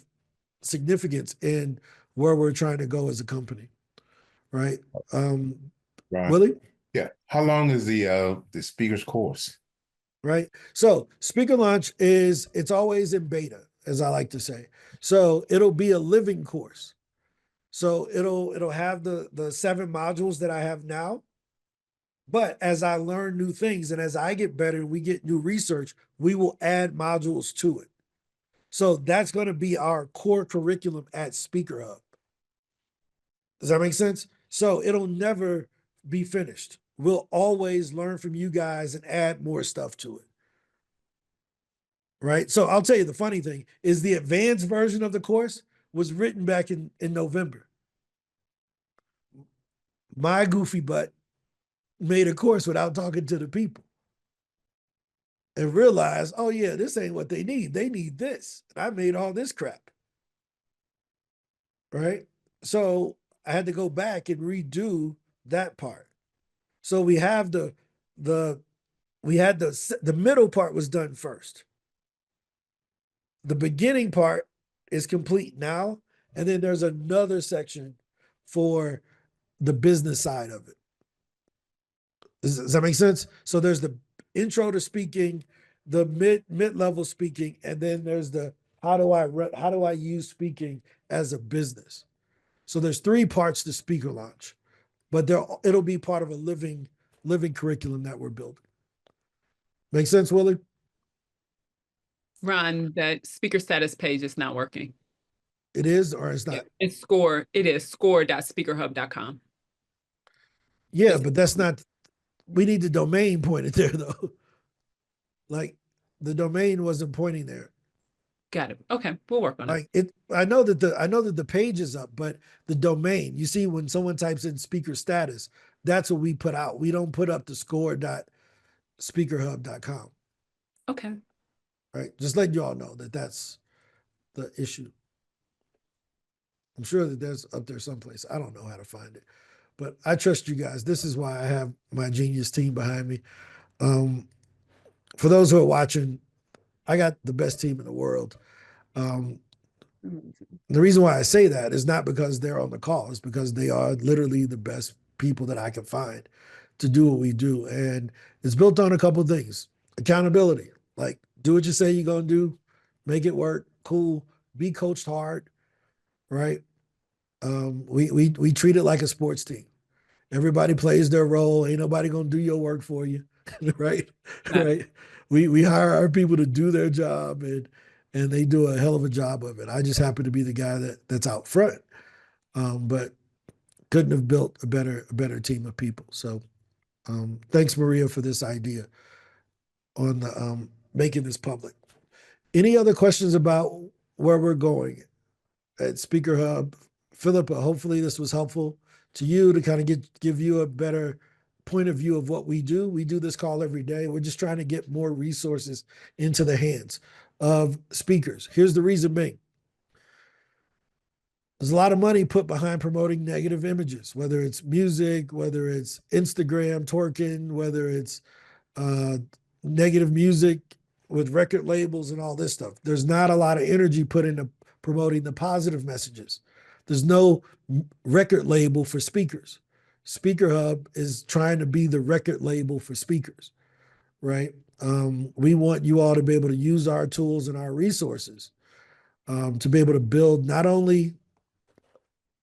significance in where we're trying to go as a company, right? Right. Willie, Yeah. How long is the speaker's course? right? So speaker launch it's always in beta, as I like to say. So it'll be a living course. So it'll have the 7 modules that I have now. But as I learn new things and as I get better, we get new research, we will add modules to it. So that's going to be our core curriculum at SpeakerHub. Does that make sense? So it'll never be finished. We'll always learn from you guys and add more stuff to it. Right? So I'll tell you the funny thing is the advanced version of the course was written back in November. My goofy butt made a course without talking to the people and realized, oh yeah, this ain't what they need. They need this. And I made all this crap. Right? So I had to go back and redo that part. So we have the middle part was done first. The beginning part is complete now, and then there's another section for the business side of it. Does that make sense? So there's the intro to speaking, the mid-level speaking, and then there's the how do I use speaking as a business. So there's 3 parts to speaker launch, but it'll be part of a living curriculum that we're building. Make sense, Willie? Ron, that speaker status page is not working. It is or it's not? Yeah, it is score.speakerhub.com. Yeah, but that's not, we need the domain pointed there though. Like the domain wasn't pointing there. Got it. Okay, we'll work on it. I know that the page is up, but the domain, you see when someone types in speaker status, that's what we put out. We don't put up the score.speakerhub.com. Okay. Right? Just letting you all know that that's the issue. I'm sure that there's up there someplace. I don't know how to find it, but I trust you guys. This is why I have my genius team behind me. For those who are watching, I got the best team in the world. The reason why I say that is not because they're on the call, it's because they are literally the best people that I can find to do what we do. And it's built on a couple of things. Accountability, like do what you say you're going to do, make it work, cool, be coached hard, right? We treat it like a sports team. Everybody plays their role. Ain't nobody going to do your work for you, right? Right. We hire our people to do their job and they do a hell of a job of it. I just happen to be the guy that's out front, but couldn't have built a better team of people. So thanks, Maria, for this idea on the making this public. Any other questions about where we're going at SpeakerHub? Philippa, hopefully this was helpful to you to kind of give you a better point of view of what we do. We do this call every day. We're just trying to get more resources into the hands of speakers. Here's the reason being. There's a lot of money put behind promoting negative images, whether it's music, whether it's Instagram twerking, whether it's negative music with record labels and all this stuff. There's not a lot of energy put into promoting the positive messages. There's no record label for speakers. SpeakerHub is trying to be the record label for speakers, right? We want you all to be able to use our tools and our resources to be able to build not only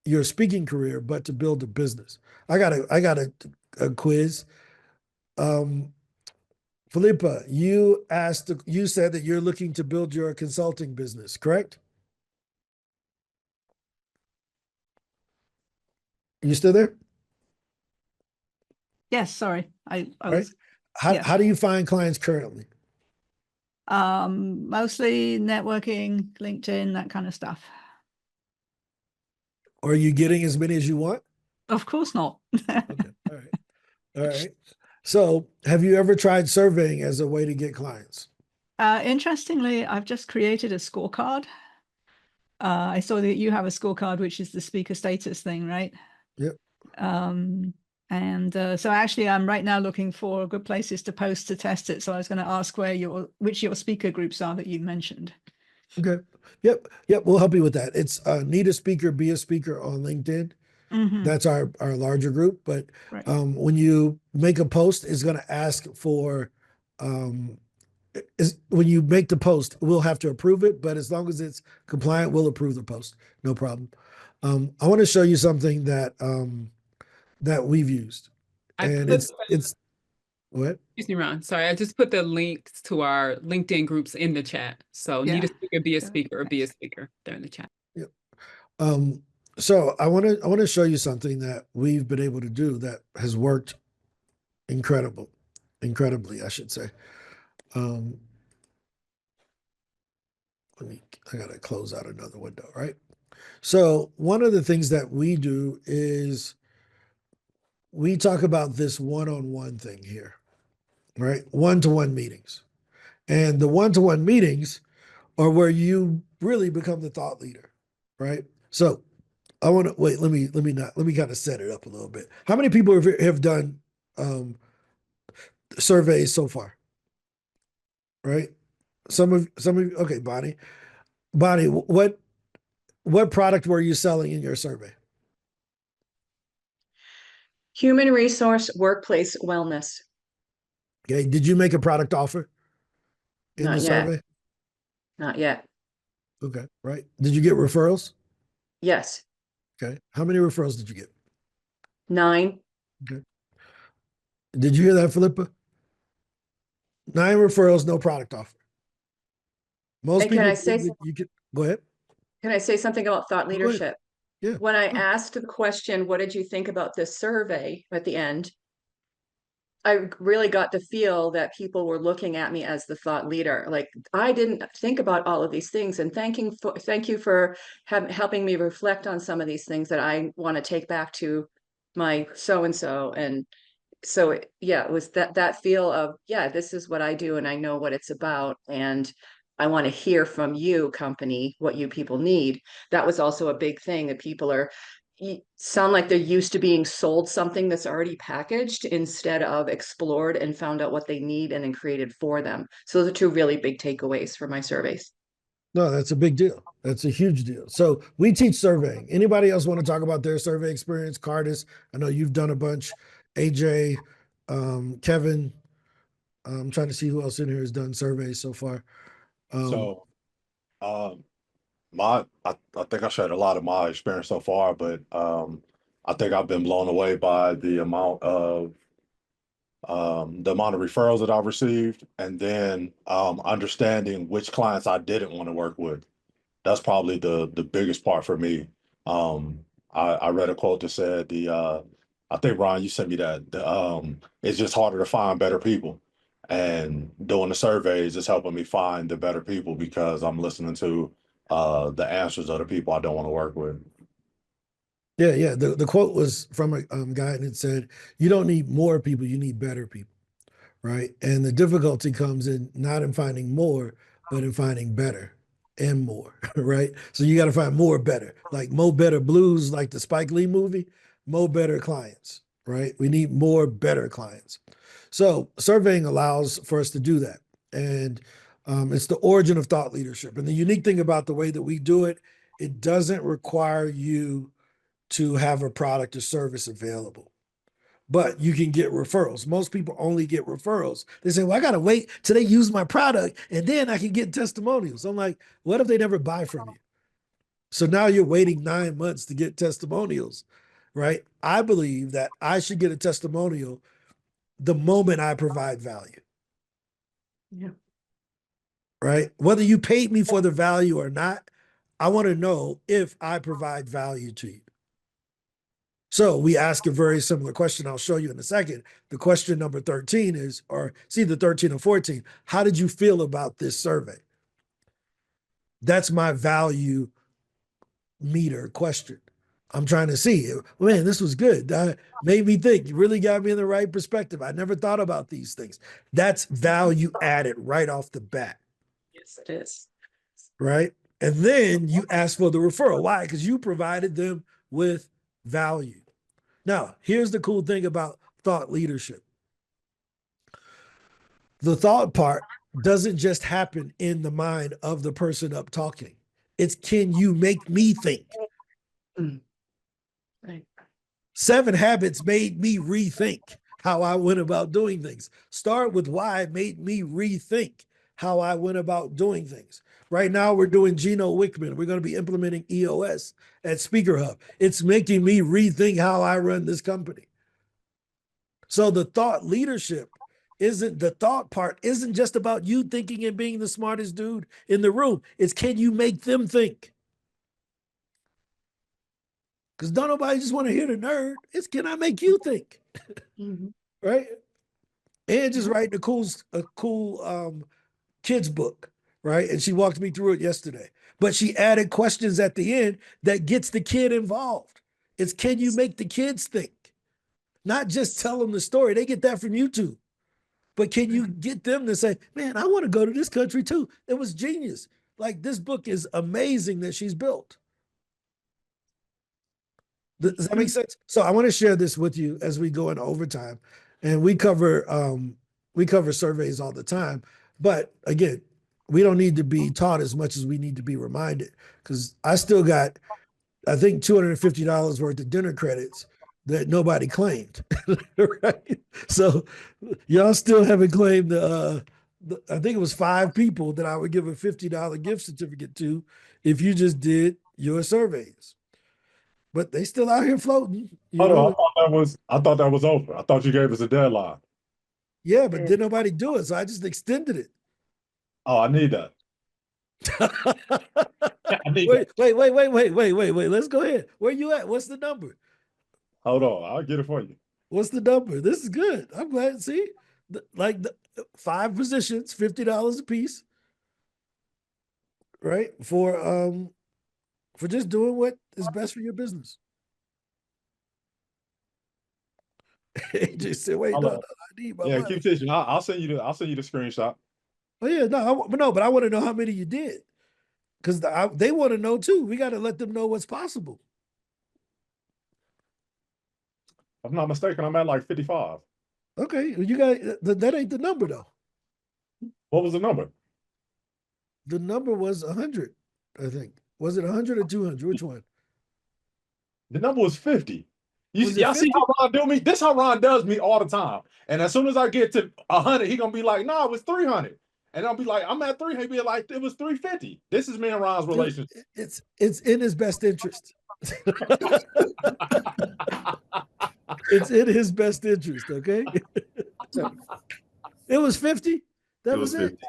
your speaking career, but to build a business. I got a quiz. For Philippa, you said that you're looking to build your consulting business, correct? Are you still there? Yes, sorry. I Right. was yeah. How do you find clients currently? Mostly networking, LinkedIn, that kind of stuff. Are you getting as many as you want? Of course not. Okay. All right. All right. So have you ever tried surveying as a way to get clients? Interestingly, I've just created a scorecard. I saw that you have a scorecard, which is the speaker status thing, right? Yep. So actually I'm right now looking for good places to post to test it. So I was going to ask which your speaker groups are that you mentioned. Okay. Yep. We'll help you with that. It's need a speaker, be a speaker on LinkedIn. That's our larger group. But Right. When you make a post, it's going to ask for, when you make the post, we'll have to approve it. But as long as it's compliant, we'll approve the post. No problem. I want to show you something that that we've used, and it's what? Excuse me, Ron. Sorry, I just put the links to our LinkedIn groups in the chat. So need a speaker, be a speaker, or be a speaker. They're in the chat. Yep. So I want to show you something that we've been able to do that has worked incredibly, I should say. I gotta close out another window, right? So one of the things that we do is we talk about this one-on-one thing here, right? One-to-one meetings. And the one-to-one meetings are where you really become the thought leader, right? So I want to wait. Let me kind of set it up a little bit. How many people have done surveys so far? Right? Some of you. Okay, Bonnie, what product were you selling in your survey? Human resource workplace wellness. Okay. Did you make a product offer in Not the yet. survey? Not yet. Okay. Right. Did you get referrals? Yes. Okay. How many referrals did you get? 9. Okay. Did you hear that, Philippa? 9 referrals, no product offer. Most And people can I say you could go ahead. Can I say something about thought Go ahead. leadership? Yeah. When I asked the question, what did you think about this survey at the end? I really got to feel that people were looking at me as the thought leader. Like, I didn't think about all of these things, and thank you for helping me reflect on some of these things that I want to take back to my so-and-so. And so, yeah, it was that feel of, yeah, this is what I do and I know what it's about. And I want to hear from you, company, what you people need. That was also a big thing, that people sound like they're used to being sold something that's already packaged instead of explored and found out what they need and then created for them. So those are 2 really big takeaways for my surveys. No, that's a big deal. That's a huge deal. So we teach surveying. Anybody else want to talk about their survey experience? Cardis, I know you've done a bunch. AJ, Kevin. I'm trying to see who else in here has done surveys so far. I think I shared a lot of my experience so far, but I think I've been blown away by the amount of referrals that I've received, and then understanding which clients I didn't want to work with. That's probably the biggest part for me. I read a quote that said I think Ron, you sent me that it's just harder to find better people, and doing the surveys is helping me find the better people because I'm listening to the answers of the people I don't want to work with. Yeah. The quote was from a guy, and it said, "You don't need more people; you need better people." Right, and the difficulty comes in not in finding more, but in finding better and more. Right, so you got to find more better, like Mo Better Blues, like the Spike Lee movie. Mo Better clients. Right, we need more better clients. So surveying allows for us to do that, and it's the origin of thought leadership. And the unique thing about the way that we do it, it doesn't require you to have a product or service available, but you can get referrals. Most people only get referrals. They say, well, I got to wait till they use my product and then I can get testimonials. I'm like, what if they never buy from you? So now you're waiting 9 months to get testimonials, right? I believe that I should get a testimonial the moment I provide value. Yeah. Right? Whether you paid me for the value or not, I want to know if I provide value to you. So we ask a very similar question. I'll show you in a second. The question number 13 is, or it's either 13 or 14, how did you feel about this survey? That's my value meter question. I'm trying to see, man, this was good. That made me think. You really got me in the right perspective. I never thought about these things. That's value added right off the bat. Yes, it is. Right? And then you ask for the referral. Why? Because you provided them with value. Now, here's the cool thing about thought leadership. The thought part doesn't just happen in the mind of the person up talking. It's, can you make me think? Right. 7 Habits made me rethink how I went about doing things. Start with Why made me rethink how I went about doing things. Right now, we're doing Gino Wickman. We're going to be implementing EOS at SpeakerHub. It's making me rethink how I run this company. So the thought leadership isn't, the thought part isn't just about you thinking and being the smartest dude in the room. It's, can you make them think? Because don't nobody just want to hear the nerd. It's, can I make you think? Right? And just writing a cool kids book, right? And she walked me through it yesterday. But she added questions at the end that gets the kid involved. It's, can you make the kids think? Not just tell them the story. They get that from YouTube. But can you get them to say, man, I want to go to this country too? It was genius. Like, this book is amazing that she's built. Does that make sense? So I want to share this with you as we go into overtime. And we cover surveys all the time. But again, we don't need to be taught as much as we need to be reminded, because I still got, I think, $250 worth of dinner credits that nobody claimed. Right? So y'all still haven't claimed I think it was 5 people that I would give a $50 gift certificate to if you just did your surveys. But they still out here floating. You know? I thought that was over. I thought you gave us a deadline. Yeah, but did nobody do it, so I just extended it. Oh, I need that. I need that. Wait. Let's go ahead. Where you at? What's the number? Hold on, I'll get it for you. What's the number? This is good. I'm glad. See, the 5 positions, $50 a piece, right? For just doing what is best for your business. AJ said, "Wait, no, I need my money." Keep teaching. I'll send you the screenshot. Oh yeah, but I want to know how many you did, because they want to know too. We got to let them know what's possible. If I'm not mistaken, I'm at like 55. Okay, you got that ain't the number though. What was the number? The number was 100, I think. Was it 100 or 200? Which one? The number was 50. Y'all see how Ron do me? This how Ron does me all the time. And as soon as I get to 100, he gonna be like, "No, it was 300." And I'll be like, "I'm at 300." He'll be like, "It was 350." This is me and Ron's relationship. It's in his best interest. It's in his best interest, okay? It was 50. That was it.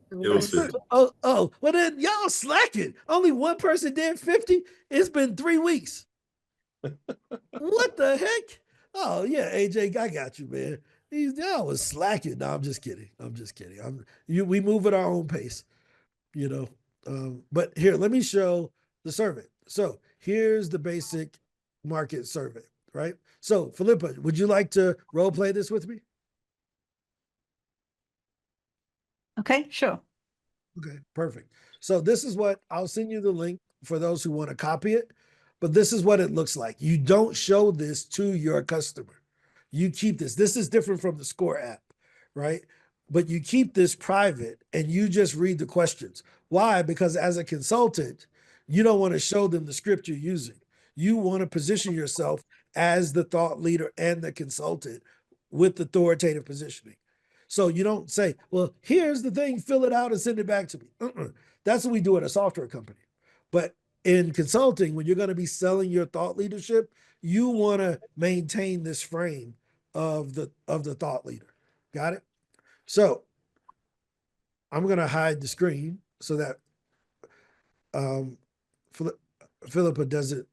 50. It was 50. Oh, well then y'all slacking. Only one person did 50. It's been 3 weeks. What the heck? Oh yeah, AJ, I got you, man. Y'all was slacking. No, I'm just kidding. We move at our own pace, you know. But here, let me show the survey. So here's the basic market survey, right? So Philippa, would you like to role play this with me? Okay, sure. Okay, perfect. So this is what, I'll send you the link for those who want to copy it, but this is what it looks like. You don't show this to your customer. You keep this. This is different from the Score app, right? But you keep this private and you just read the questions. Why? Because as a consultant, you don't want to show them the script you're using. You want to position yourself as the thought leader and the consultant with authoritative positioning. So you don't say, well, here's the thing, fill it out and send it back to me. That's what we do at a software company. But in consulting, when you're going to be selling your thought leadership, you want to maintain this frame of the thought leader. Got it? So I'm going to hide the screen so that Philippa doesn't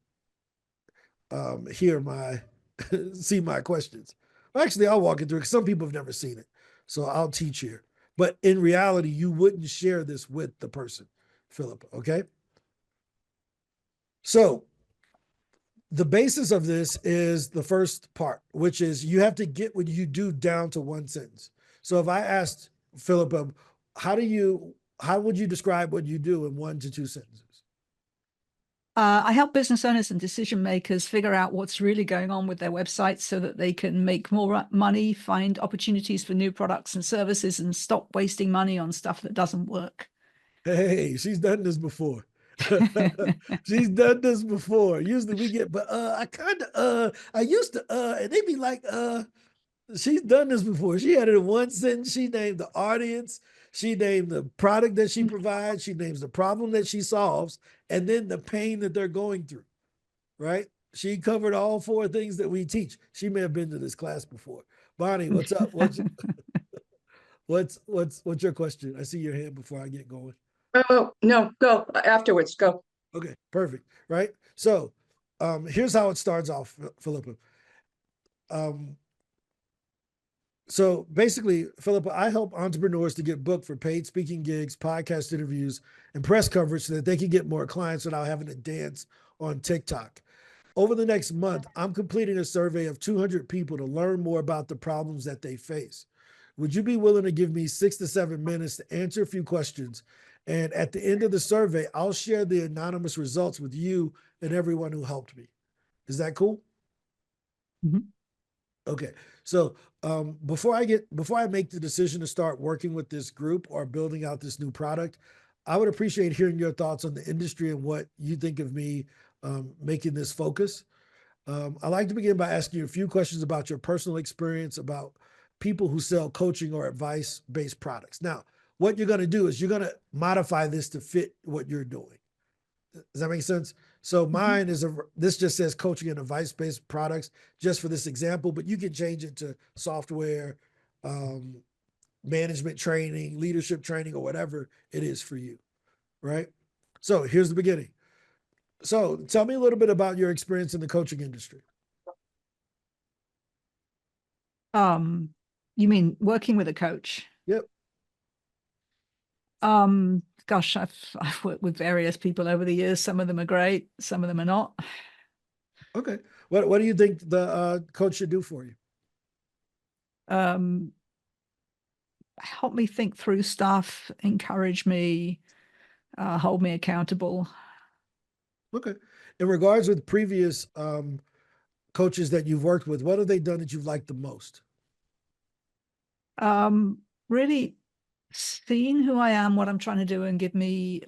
hear my see my questions. Actually, I'll walk it through because some people have never seen it. So I'll teach here. But in reality, you wouldn't share this with the person, Philippa, okay? So the basis of this is the first part, which is you have to get what you do down to one sentence. So if I asked Philippa, how would you describe what you do in 1 to 2 sentences? I help business owners and decision makers figure out what's really going on with their websites so that they can make more money, find opportunities for new products and services, and stop wasting money on stuff that doesn't work. Hey, she's done this before. She's done this before. Usually we get, but I used to, and they be like, she's done this before. She had it in one sentence. She named the audience. She named the product that she provides. She names the problem that she solves, and then the pain that they're going through, right? She covered all 4 things that we teach. She may have been to this class before. Bonnie, what's up? What's your question? I see your hand before I get going. Oh, no, go afterwards, go. Okay, perfect, right? So here's how it starts off, Philippa. So basically, Philippa, I help entrepreneurs to get booked for paid speaking gigs, podcast interviews, and press coverage so that they can get more clients without having to dance on TikTok. Over the next month, I'm completing a survey of 200 people to learn more about the problems that they face. Would you be willing to give me 6 to 7 minutes to answer a few questions? And at the end of the survey, I'll share the anonymous results with you and everyone who helped me. Is that cool? Mm-hmm. Okay. So before I make the decision to start working with this group or building out this new product, I would appreciate hearing your thoughts on the industry and what you think of me making this focus. I'd like to begin by asking you a few questions about your personal experience about people who sell coaching or advice-based products. Now, what you're going to do is you're going to modify this to fit what you're doing. Does that make sense? So mine is this just says coaching and advice-based products just for this example, but you can change it to software, management training, leadership training, or whatever it is for you, right? So here's the beginning. So tell me a little bit about your experience in the coaching industry. You mean working with a coach? Yep. Gosh, I've worked with various people over the years. Some of them are great, some of them are not. Okay. What do you think the coach should do for you? Help me think through stuff, encourage me, hold me accountable. Okay. In regards with previous coaches that you've worked with, what have they done that you've liked the most? Really seeing who I am, what I'm trying to do, and give me,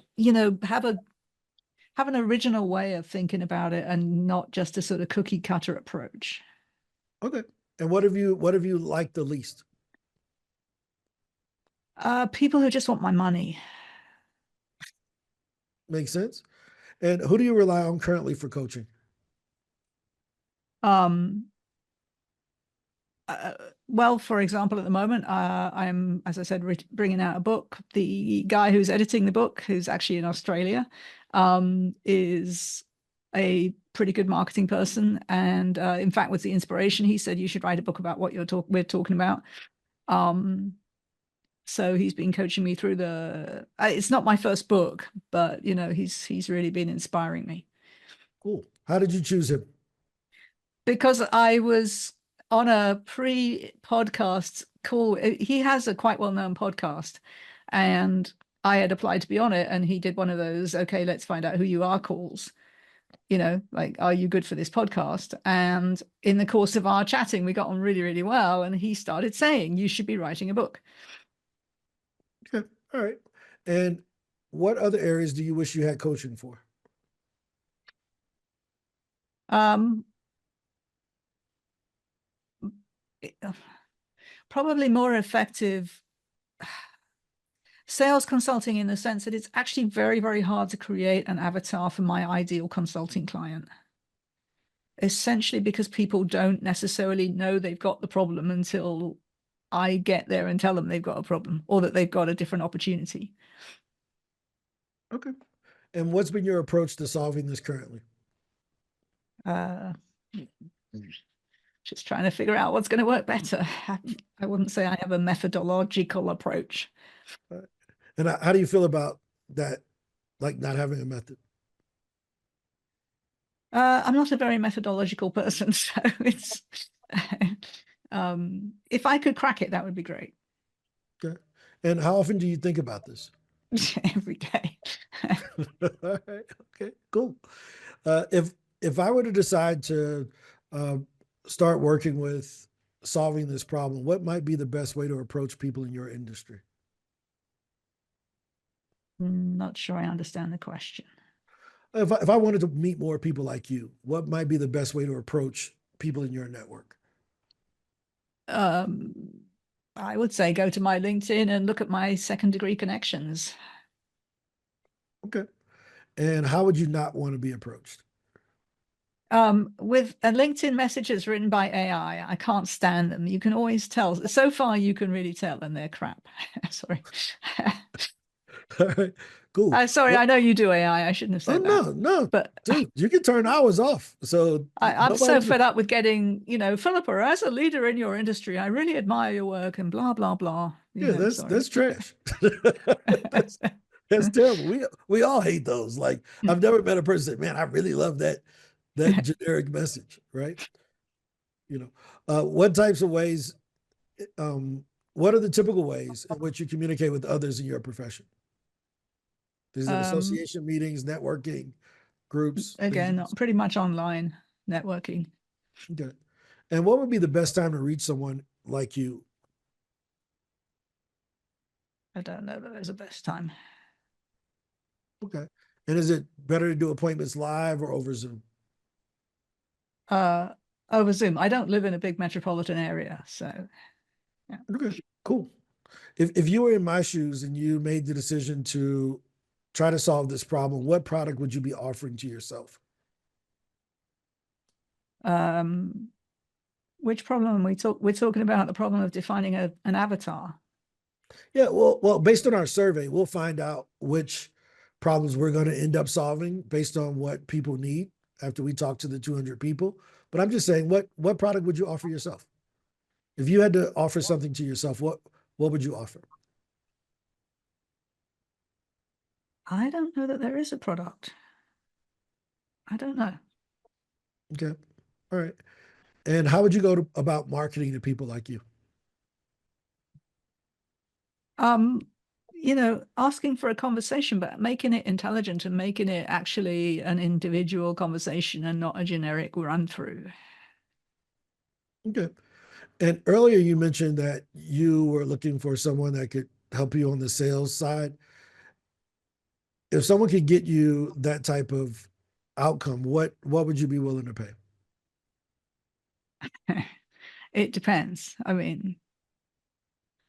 have an original way of thinking about it and not just a sort of cookie cutter approach. Okay. And what have you liked the least? People who just want my money. Makes sense. And who do you rely on currently for coaching? Well, for example, at the moment, I'm, as I said, bringing out a book. The guy who's editing the book, who's actually in Australia, is a pretty good marketing person. And in fact, was the inspiration. He said, you should write a book about what we're talking about. So he's been coaching me through it's not my first book, but he's really been inspiring me. Cool. How did you choose him? Because I was on a pre-podcast call. He has a quite well-known podcast, and I had applied to be on it, and he did one of those, okay, let's find out who you are calls. Like, are you good for this podcast? And in the course of our chatting, we got on really, really well. And he started saying, you should be writing a book. Okay. All right. And what other areas do you wish you had coaching for? Probably more effective sales consulting, in the sense that it's actually very, very hard to create an avatar for my ideal consulting client. Essentially because people don't necessarily know they've got the problem until I get there and tell them they've got a problem or that they've got a different opportunity. Okay. And what's been your approach to solving this currently? Just trying to figure out what's going to work better. I wouldn't say I have a methodological approach. And how do you feel about that, like not having a method? I'm not a very methodological person, so it's if I could crack it, that would be great. Okay. And how often do you think about this? Every day. All right. Okay, cool. If I were to decide to start working with solving this problem, what might be the best way to approach people in your industry? Not sure I understand the question. If I wanted to meet more people like you, what might be the best way to approach people in your network? I would say go to my LinkedIn and look at my second-degree connections. Okay. And how would you not want to be approached? With LinkedIn messages written by AI, I can't stand them. You can always tell. So far, you can really tell, and they're crap. Sorry. All right, cool. Sorry, I know you do AI. I shouldn't have said that. No, but dude, you can turn hours off. So I'm so fed up with getting, Philippa, as a leader in your industry, I really admire your work and blah, blah, blah. Yeah, that's trash. That's terrible. We all hate those. Like, I've never met a person that, man, I really love that generic message, right? What types of ways, what are the typical ways in which you communicate with others in your profession? Is it association meetings, networking, groups? Again, pretty much online networking. Okay. And what would be the best time to reach someone like you? I don't know that there's a best time. Okay. And is it better to do appointments live or over Zoom? Over Zoom. I don't live in a big metropolitan area, so yeah. Okay, cool. If you were in my shoes and you made the decision to try to solve this problem, what product would you be offering to yourself? Which problem we're talking about? The problem of defining an avatar. Yeah, well, based on our survey, we'll find out which problems we're going to end up solving based on what people need after we talk to the 200 people. But I'm just saying, what product would you offer yourself? If you had to offer something to yourself, what would you offer? I don't know that there is a product. I don't know. Okay. All right. And how would you go about marketing to people like you? Asking for a conversation, but making it intelligent and making it actually an individual conversation and not a generic run through. Okay. And earlier you mentioned that you were looking for someone that could help you on the sales side. If someone could get you that type of outcome, what would you be willing to pay? It depends. I mean,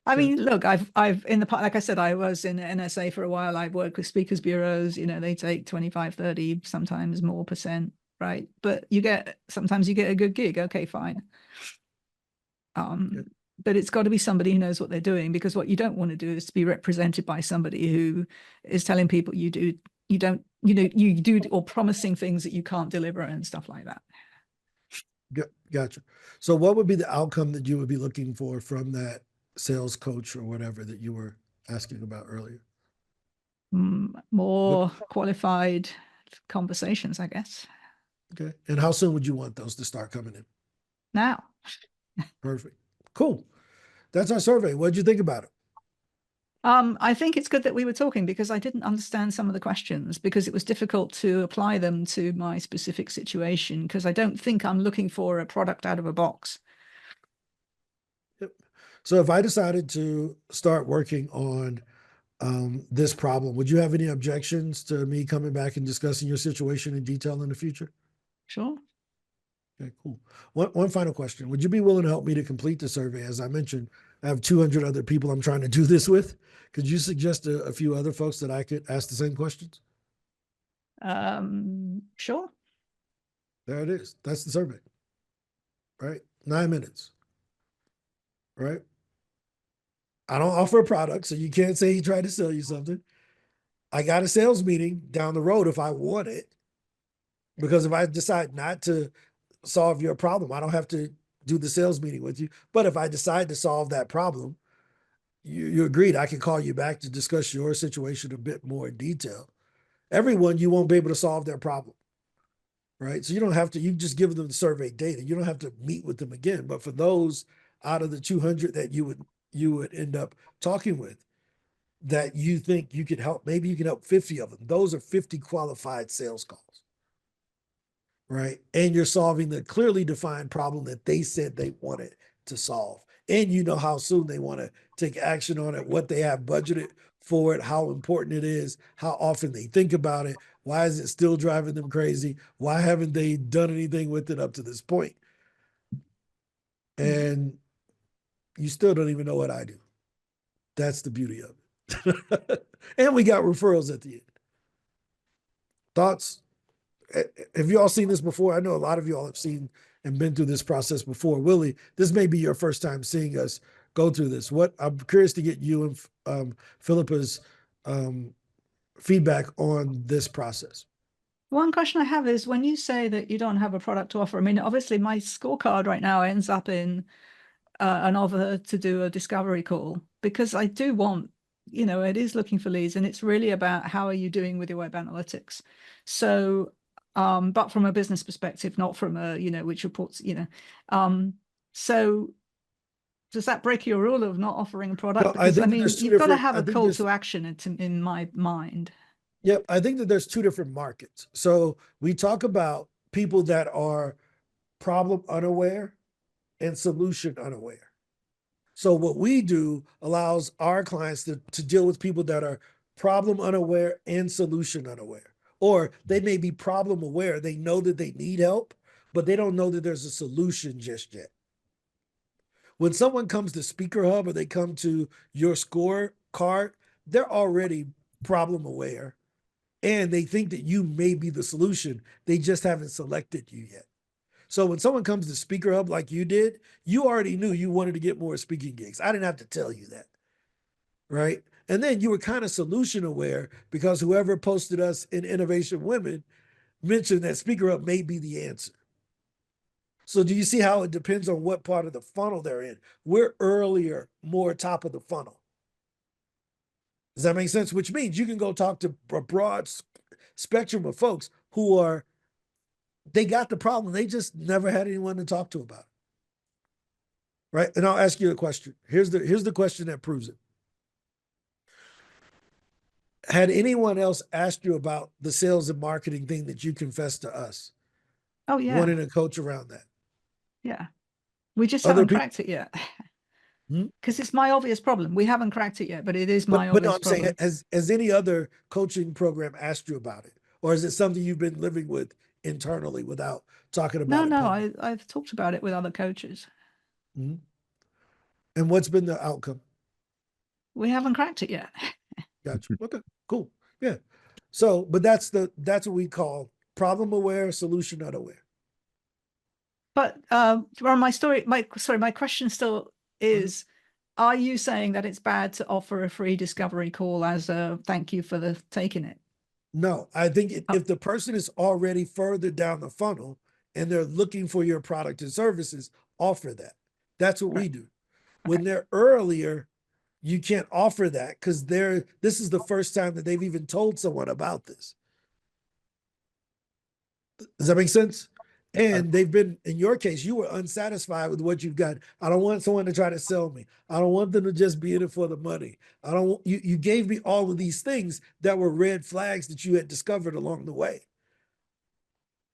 look, I've in the past, like I said, I was in NSA for a while. I've worked with speakers bureaus, they take 25, 30, sometimes more %, right? But sometimes you get a good gig. Okay, fine. But it's got to be somebody who knows what they're doing, because what you don't want to do is to be represented by somebody who is telling people you do, or promising things that you can't deliver and stuff like that. Gotcha. So what would be the outcome that you would be looking for from that sales coach or whatever that you were asking about earlier? More qualified conversations, I guess. Okay. And how soon would you want those to start coming in? Now. Perfect. Cool. That's our survey. What did you think about it? I think it's good that we were talking, because I didn't understand some of the questions, because it was difficult to apply them to my specific situation, because I don't think I'm looking for a product out of a box. Yep. So if I decided to start working on this problem, would you have any objections to me coming back and discussing your situation in detail in the future? Sure. Okay, cool. One final question. Would you be willing to help me to complete the survey? As I mentioned, I have 200 other people I'm trying to do this with. Could you suggest a few other folks that I could ask the same questions? Sure. There it is. That's the survey. Right? 9 minutes. Right? I don't offer a product, so you can't say he tried to sell you something. I got a sales meeting down the road if I want it, because if I decide not to solve your problem, I don't have to do the sales meeting with you. But if I decide to solve that problem, you agreed, I can call you back to discuss your situation a bit more in detail. Everyone, you won't be able to solve their problem, right? So you don't have to, you just give them the survey data. You don't have to meet with them again. But for those out of the 200 that you would end up talking with, that you think you could help, maybe you can help 50 of them. Those are 50 qualified sales calls, right? And you're solving the clearly defined problem that they said they wanted to solve. And you know how soon they want to take action on it, what they have budgeted for it, how important it is, how often they think about it. Why is it still driving them crazy? Why haven't they done anything with it up to this point? And you still don't even know what I do. That's the beauty of it. And we got referrals at the end. Thoughts? Have you all seen this before? I know a lot of you all have seen and been through this process before. Willie, this may be your first time seeing us go through this. What I'm curious to get you and Philippa's feedback on this process. One question I have is, when you say that you don't have a product to offer, I mean, obviously my scorecard right now ends up in an offer to do a discovery call, because I do want, you know, it is looking for leads, and it's really about how are you doing with your web analytics. So, but from a business perspective, not from a, you know, which reports, you know, so does that break your rule of not offering a product? Well, because I mean, you've got to have a call there's- to action in my mind. Yep, I think that there's two different markets. So we talk about people that are problem unaware and solution unaware. So what we do allows our clients to deal with people that are problem unaware and solution unaware. Or they may be problem aware. They know that they need help, but they don't know that there's a solution just yet. When someone comes to SpeakerHub or they come to your scorecard, they're already problem aware and they think that you may be the solution. They just haven't selected you yet. So when someone comes to SpeakerHub like you did, you already knew you wanted to get more speaking gigs. I didn't have to tell you that, right? And then you were kind of solution aware because whoever posted us in Innovation Women mentioned that SpeakerHub may be the answer. So do you see how it depends on what part of the funnel they're in? We're earlier, more top of the funnel. Does that make sense? Which means you can go talk to a broad spectrum of folks who are, they got the problem. They just never had anyone to talk to about it. Right? And I'll ask you a question. Here's the question that proves it. Had anyone else asked you about the sales and marketing thing that you confessed to us? Oh yeah. Wanting a coach around that. Yeah. We just Other haven't people- cracked it yet. Because it's my obvious problem. We haven't cracked it yet, but it is my But obvious no, I'm problem. saying, has any other coaching program asked you about it? Or is it something you've been living with internally without talking about No, it? I've talked about it with other coaches. And what's been the outcome? We haven't cracked it yet. Gotcha. Okay, cool. Yeah. So, but that's what we call problem aware, solution unaware. But my question still is, are you saying that it's bad to offer a free discovery call as a thank you for taking it? No, I think if the person is already further down the funnel and they're looking for your product and services, offer that. That's what we do. When they're earlier, you can't offer that because this is the first time that they've even told someone about this. Does that make sense? And they've been, in your case, you were unsatisfied with what you've got. I don't want someone to try to sell me. I don't want them to just be in it for the money. I don't want you gave me all of these things that were red flags that you had discovered along the way.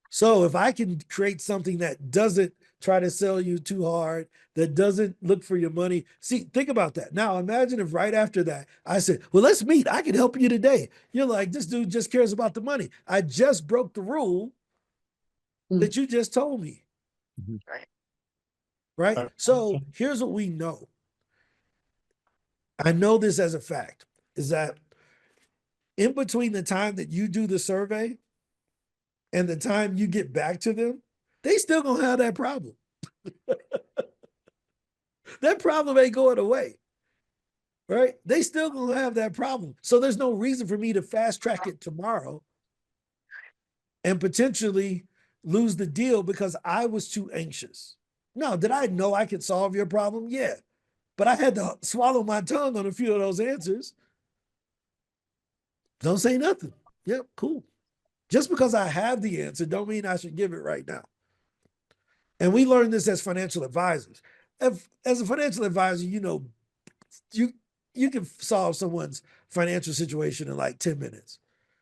So if I can create something that doesn't try to sell you too hard, that doesn't look for your money. See, think about that. Now imagine if right after that, I said, well, let's meet. I can help you today. You're like, this dude just cares about the money. I just broke the rule that you just told me. Right? So here's what we know. I know this as a fact, is that in between the time that you do the survey and the time you get back to them, they still gonna have that problem. That problem ain't going away. right? They still gonna have that problem. So there's no reason for me to fast track it tomorrow and potentially lose the deal because I was too anxious. No, did I know I could solve your problem? Yeah. But I had to swallow my tongue on a few of those answers. Don't say nothing. Yep, cool. Just because I have the answer don't mean I should give it right now. And we learn this as financial advisors. As a financial advisor, you know, you can solve someone's financial situation in like 10 minutes.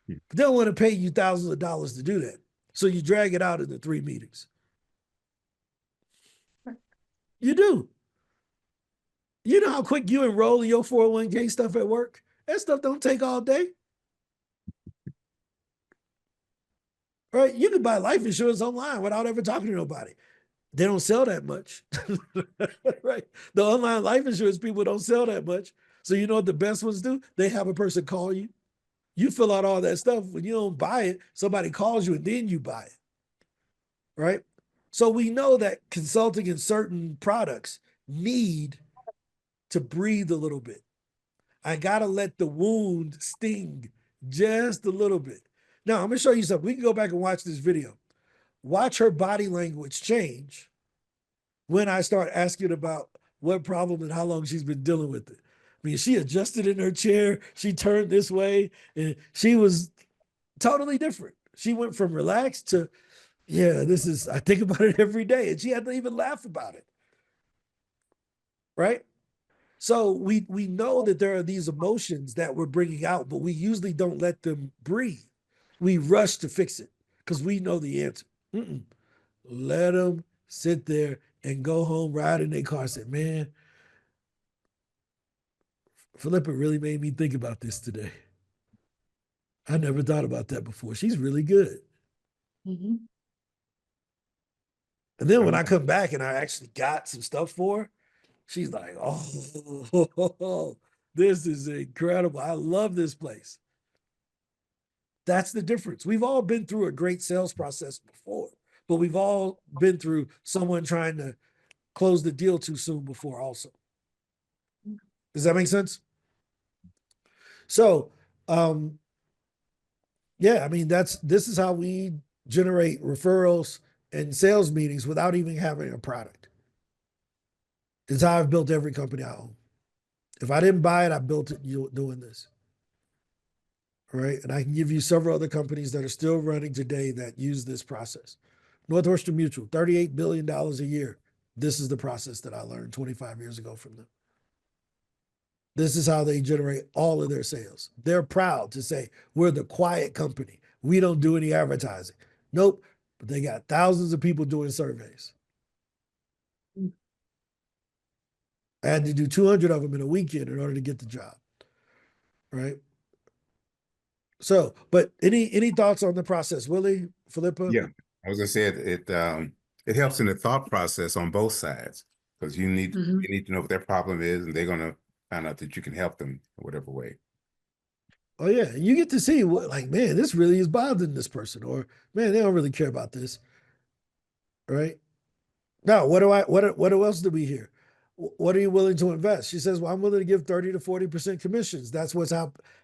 But they don't want to pay you thousands of dollars to do that. So you drag it out into 3 meetings. You do. You know how quick you enroll in your 401k stuff at work? That stuff don't take all day. Right? You can buy life insurance online without ever talking to nobody. They don't sell that much. Right? The online life insurance people don't sell that much. So you know what the best ones do? They have a person call you. You fill out all that stuff. When you don't buy it, somebody calls you and then you buy it. Right? So we know that consulting in certain products need to breathe a little bit. I got to let the wound sting just a little bit. Now, I'm going to show you something. We can go back and watch this video. Watch her body language change when I start asking about what problem and how long she's been dealing with it. I mean, she adjusted in her chair. She turned this way and she was totally different. She went from relaxed to, yeah, I think about it every day. And she had to even laugh about it. Right? So we know that there are these emotions that we're bringing out, but we usually don't let them breathe. We rush to fix it because we know the answer. Let them sit there and go home, ride in their car and say, man, Philippa really made me think about this today. I never thought about that before. She's really good. Mm-hmm. And then when I come back and I actually got some stuff for her, she's like, oh, this is incredible. I love this place. That's the difference. We've all been through a great sales process before, but we've all been through someone trying to close the deal too soon before also. Does that make sense? So, yeah, I mean, this is how we generate referrals and sales meetings without even having a product. It's how I've built every company I own. If I didn't buy it, I built it doing this. All right. And I can give you several other companies that are still running today that use this process. Northwestern Mutual, $38 billion a year. This is the process that I learned 25 years ago from them. This is how they generate all of their sales. They're proud to say, we're the quiet company. We don't do any advertising. Nope. But they got thousands of people doing surveys. I had to do 200 of them in a weekend in order to get the job. Right? So, but any thoughts on the process, Willie, Philippa? Yeah, I was gonna say it helps in the thought process on both sides because you need to know what their problem is, and they're gonna find out that you can help them in whatever way. Oh yeah, you get to see what, like, man, this really is bothering this person, or man, they don't really care about this, right? Now, what else do we hear? What are you willing to invest? She says, well, I'm willing to give 30 to 40% commissions. That's what's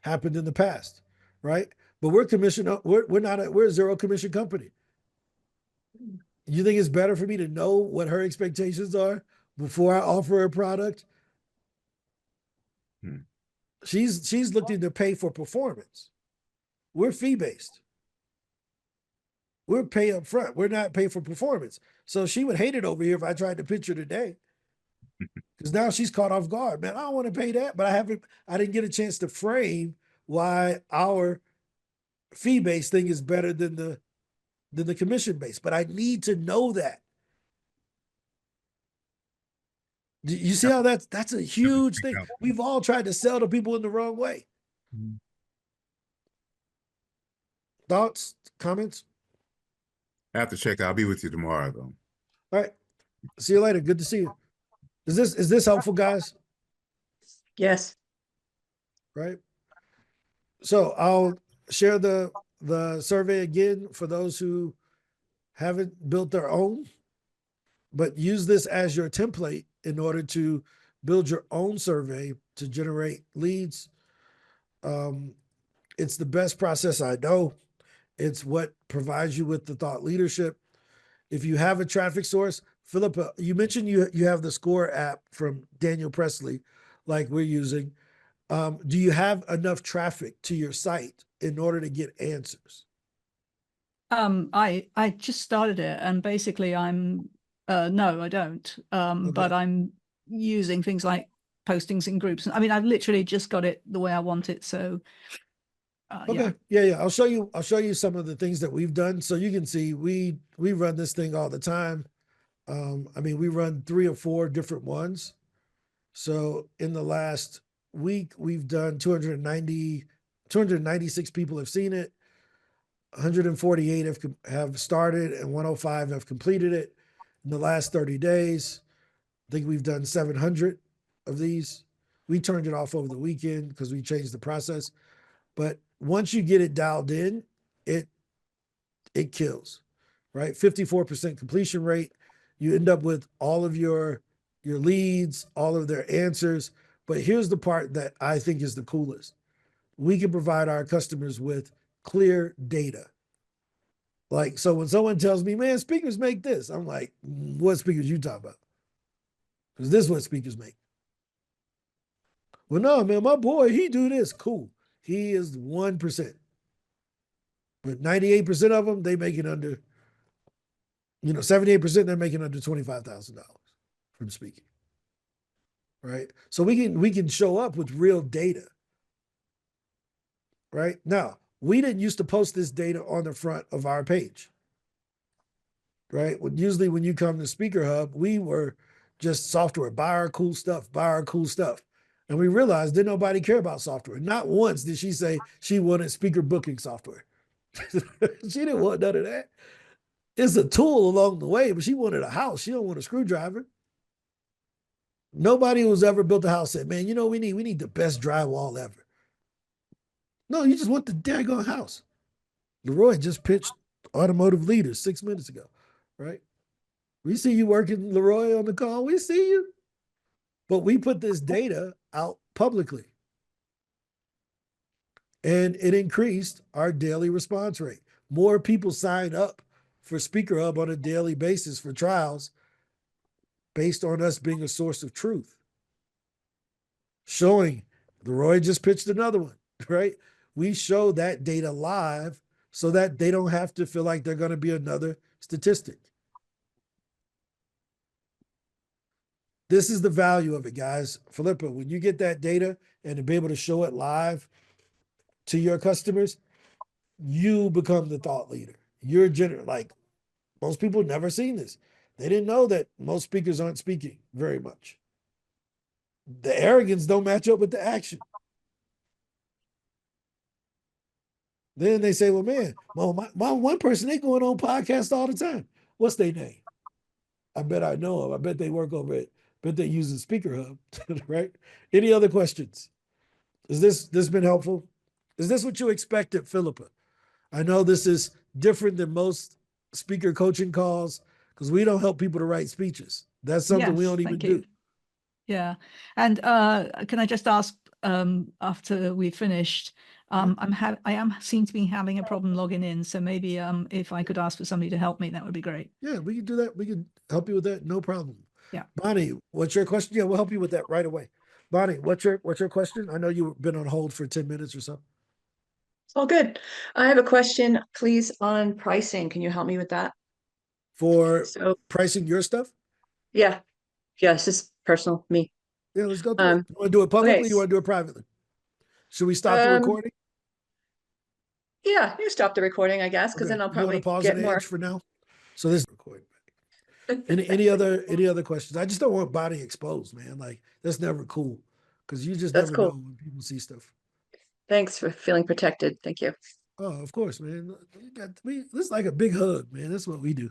happened in the past, right? But we're a zero commission company. You think it's better for me to know what her expectations are before I offer her a product? She's looking to pay for performance. We're fee-based. We're pay up front. We're not pay for performance. So she would hate it over here if I tried to pitch her today. Because now she's caught off guard. Man, I don't want to pay that, but I didn't get a chance to frame why our fee-based thing is better than the commission-based. But I need to know that. You see how that's a huge thing. We've all tried to sell to people in the wrong way. Thoughts, comments? I have to check. I'll be with you tomorrow, though. All right. See you later. Good to see you. Is this helpful, guys? Yes. Right. So I'll share the survey again for those who haven't built their own, but use this as your template in order to build your own survey to generate leads. It's the best process I know. It's what provides you with the thought leadership. If you have a traffic source, Philippa, you mentioned you have the Score app from Daniel Presley, like we're using. Do you have enough traffic to your site in order to get answers? I just started it, and basically no, I don't. But I'm using things like postings in groups. I mean, I've literally just got it the way I want it. So okay, yeah. I'll show you some of the things that we've done, so you can see we run this thing all the time. I mean, we run 3 or 4 different ones. So in the last week, we've done 296 people have seen it. 148 have started, and 105 have completed it. In the last 30 days, I think we've done 700 of these. We turned it off over the weekend because we changed the process. But once you get it dialed in, it kills, right? 54% completion rate. You end up with all of your leads, all of their answers. But here's the part that I think is the coolest. We can provide our customers with clear data. Like, so when someone tells me, man, speakers make this, I'm like, what speakers you talking about? Because this is what speakers make. Well, no, man, my boy, he do this. Cool. He is 1%. But 98% of them, they make it under, 78%, they're making under $25,000 from speaking. Right? So we can show up with real data. Right? Now, we didn't used to post this data on the front of our page. Right? Usually when you come to SpeakerHub, we were just software, buy our cool stuff. And we realized didn't nobody care about software. Not once did she say she wanted speaker booking software. She didn't want none of that. It's a tool along the way, but she wanted a house. She don't want a screwdriver. Nobody who's ever built a house said, man, we need the best drywall ever. No, you just want the daggone house. Leroy just pitched automotive leaders 6 minutes ago, right? We see you working, Leroy, on the call. We see you. But we put this data out publicly. And it increased our daily response rate. More people sign up for SpeakerHub on a daily basis for trials based on us being a source of truth. Showing, Leroy just pitched another one, right? We show that data live so that they don't have to feel like they're going to be another statistic. This is the value of it, guys. Philippa, when you get that data and to be able to show it live to your customers, you become the thought leader. You're like most people never seen this. They didn't know that most speakers aren't speaking very much. The arrogance don't match up with the action. Then they say, well, man, my one person, they going on podcasts all the time. What's their name? I bet I know them. I bet they work over it. Bet they use the SpeakerHub, right? Any other questions? Is this been helpful? Is this what you expected, Philippa? I know this is different than most speaker coaching calls because we don't help people to write speeches. That's something we don't even do. Yeah. And can I just ask, after we finished, I seem to be having a problem logging in. So maybe if I could ask for somebody to help me, that would be great. Yeah, we can do that. We can help you with that. No problem. Yeah. Bonnie, what's your question? Yeah, we'll help you with that right away. Bonnie, what's your question? I know you've been on hold for 10 minutes or so. Oh, good. I have a question, please, on pricing. Can you help me with that? For pricing your stuff? Yeah. Yes, it's personal, me. Yeah, let's go through it. You want to do it publicly? Okay. You want to do it privately? Should we stop the recording? Yeah, you stop the recording, I guess, because then I'll probably get more for now. So this is recording. Any other questions? I just don't want Bonnie exposed, man. Like that's never cool because you just never know when people see stuff. Thanks for feeling protected. Thank you. Oh, of course, man. This is like a big hug, man. That's what we do,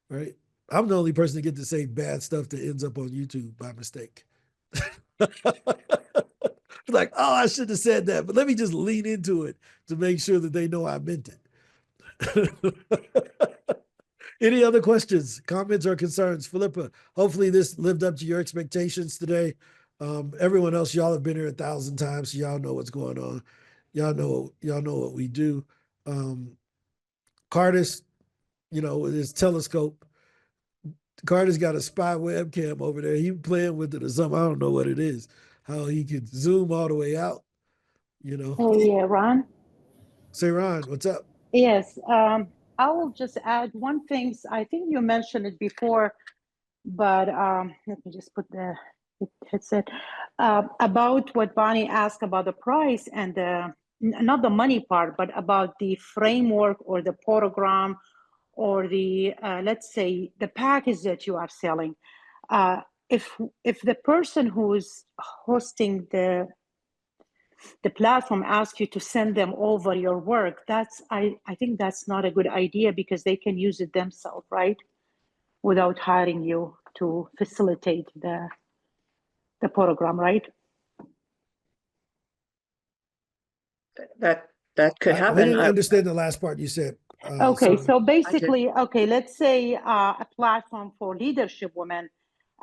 right? I'm the only person to get to say bad stuff that ends up on YouTube by mistake. Like, oh, I shouldn't have said that, but let me just lean into it to make sure that they know I meant it. Any other questions, comments, or concerns? Philippa, hopefully this lived up to your expectations today. Everyone else, y'all have been here 1,000 times, so y'all know what's going on. Y'all know what we do. Cardis, with his telescope. Carter's got a spy webcam over there. He playing with it or something. I don't know what it is. How he could zoom all the way out, Hey, Ron. Say, Ron, what's up? Yes, I will just add one thing. I think you mentioned it before, but let me just put the headset about what Bonnie asked about the price and not the money part, but about the framework or the program or the let's say the package that you are selling. If the person who is hosting the platform asks you to send them over your work, I think that's not a good idea, because they can use it themselves, right? Without hiring you to facilitate the program, right? That could happen. We didn't understand the last part you said. Okay, so basically, let's say a platform for leadership women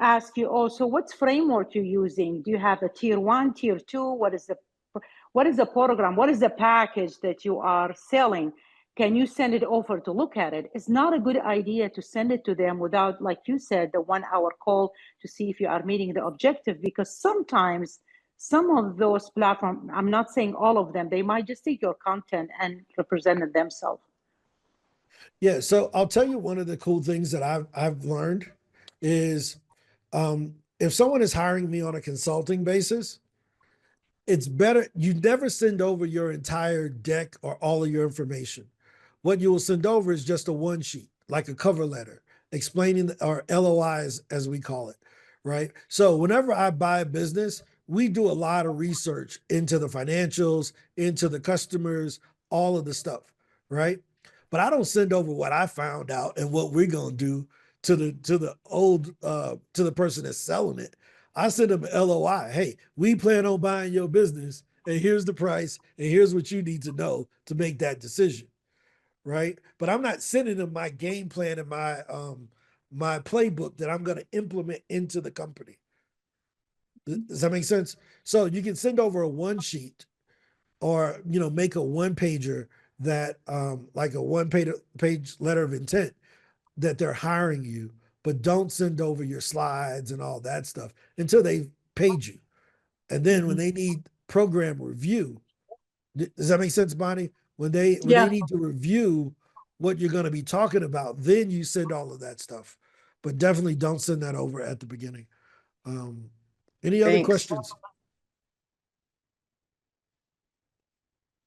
ask you also, what's framework you're using? Do you have a tier 1, tier 2? What is the program? What is the package that you are selling? Can you send it over to look at it? It's not a good idea to send it to them without, like you said, the 1-hour call to see if you are meeting the objective, because sometimes some of those platforms, I'm not saying all of them, they might just take your content and represent it themselves. Yeah, so I'll tell you, one of the cool things that I've learned is if someone is hiring me on a consulting basis, it's better, you never send over your entire deck or all of your information. What you will send over is just a one sheet, like a cover letter, explaining, or LOIs as we call it, right? So whenever I buy a business, we do a lot of research into the financials, into the customers, all of the stuff, right? But I don't send over what I found out and what we're gonna do to the person that's selling it. I send them an LOI. Hey, we plan on buying your business, and here's the price, and here's what you need to know to make that decision, right? But I'm not sending them my game plan and my playbook that I'm going to implement into the company. Does that make sense? So you can send over a one sheet, or make a one pager that like a one page letter of intent that they're hiring you, but don't send over your slides and all that stuff until they've paid you. And then when they need program review, does that make sense, Bonnie? When they need to review what you're going to be talking about, then you send all of that stuff. But definitely don't send that over at the beginning. Any other questions?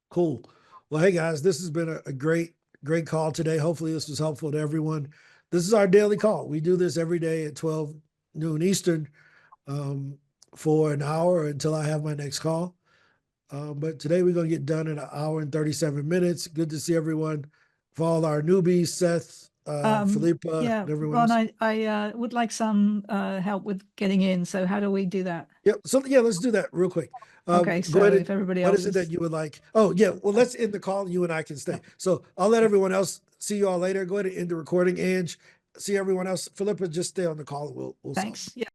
Cool. Well, hey guys, this has been a great call today. Hopefully this was helpful to everyone. This is our daily call. We do this every day at 12 noon Eastern for an hour until I have my next call. But today we're going to get done in 1 hour and 37 minutes. Good to see everyone. For all our newbies, Seth, Philippa, and everyone Ron, else. I would like some help with getting in. So how do we do that? Yep. So yeah, let's do that real quick. Okay, so if everybody else what is it that you would like? Oh yeah, well, let's end the call. You and I can stay. So I'll let everyone else see you all later. Go ahead and end the recording. Ange, see everyone else. Philippa, just stay on the call. We'll Thanks. Yeah.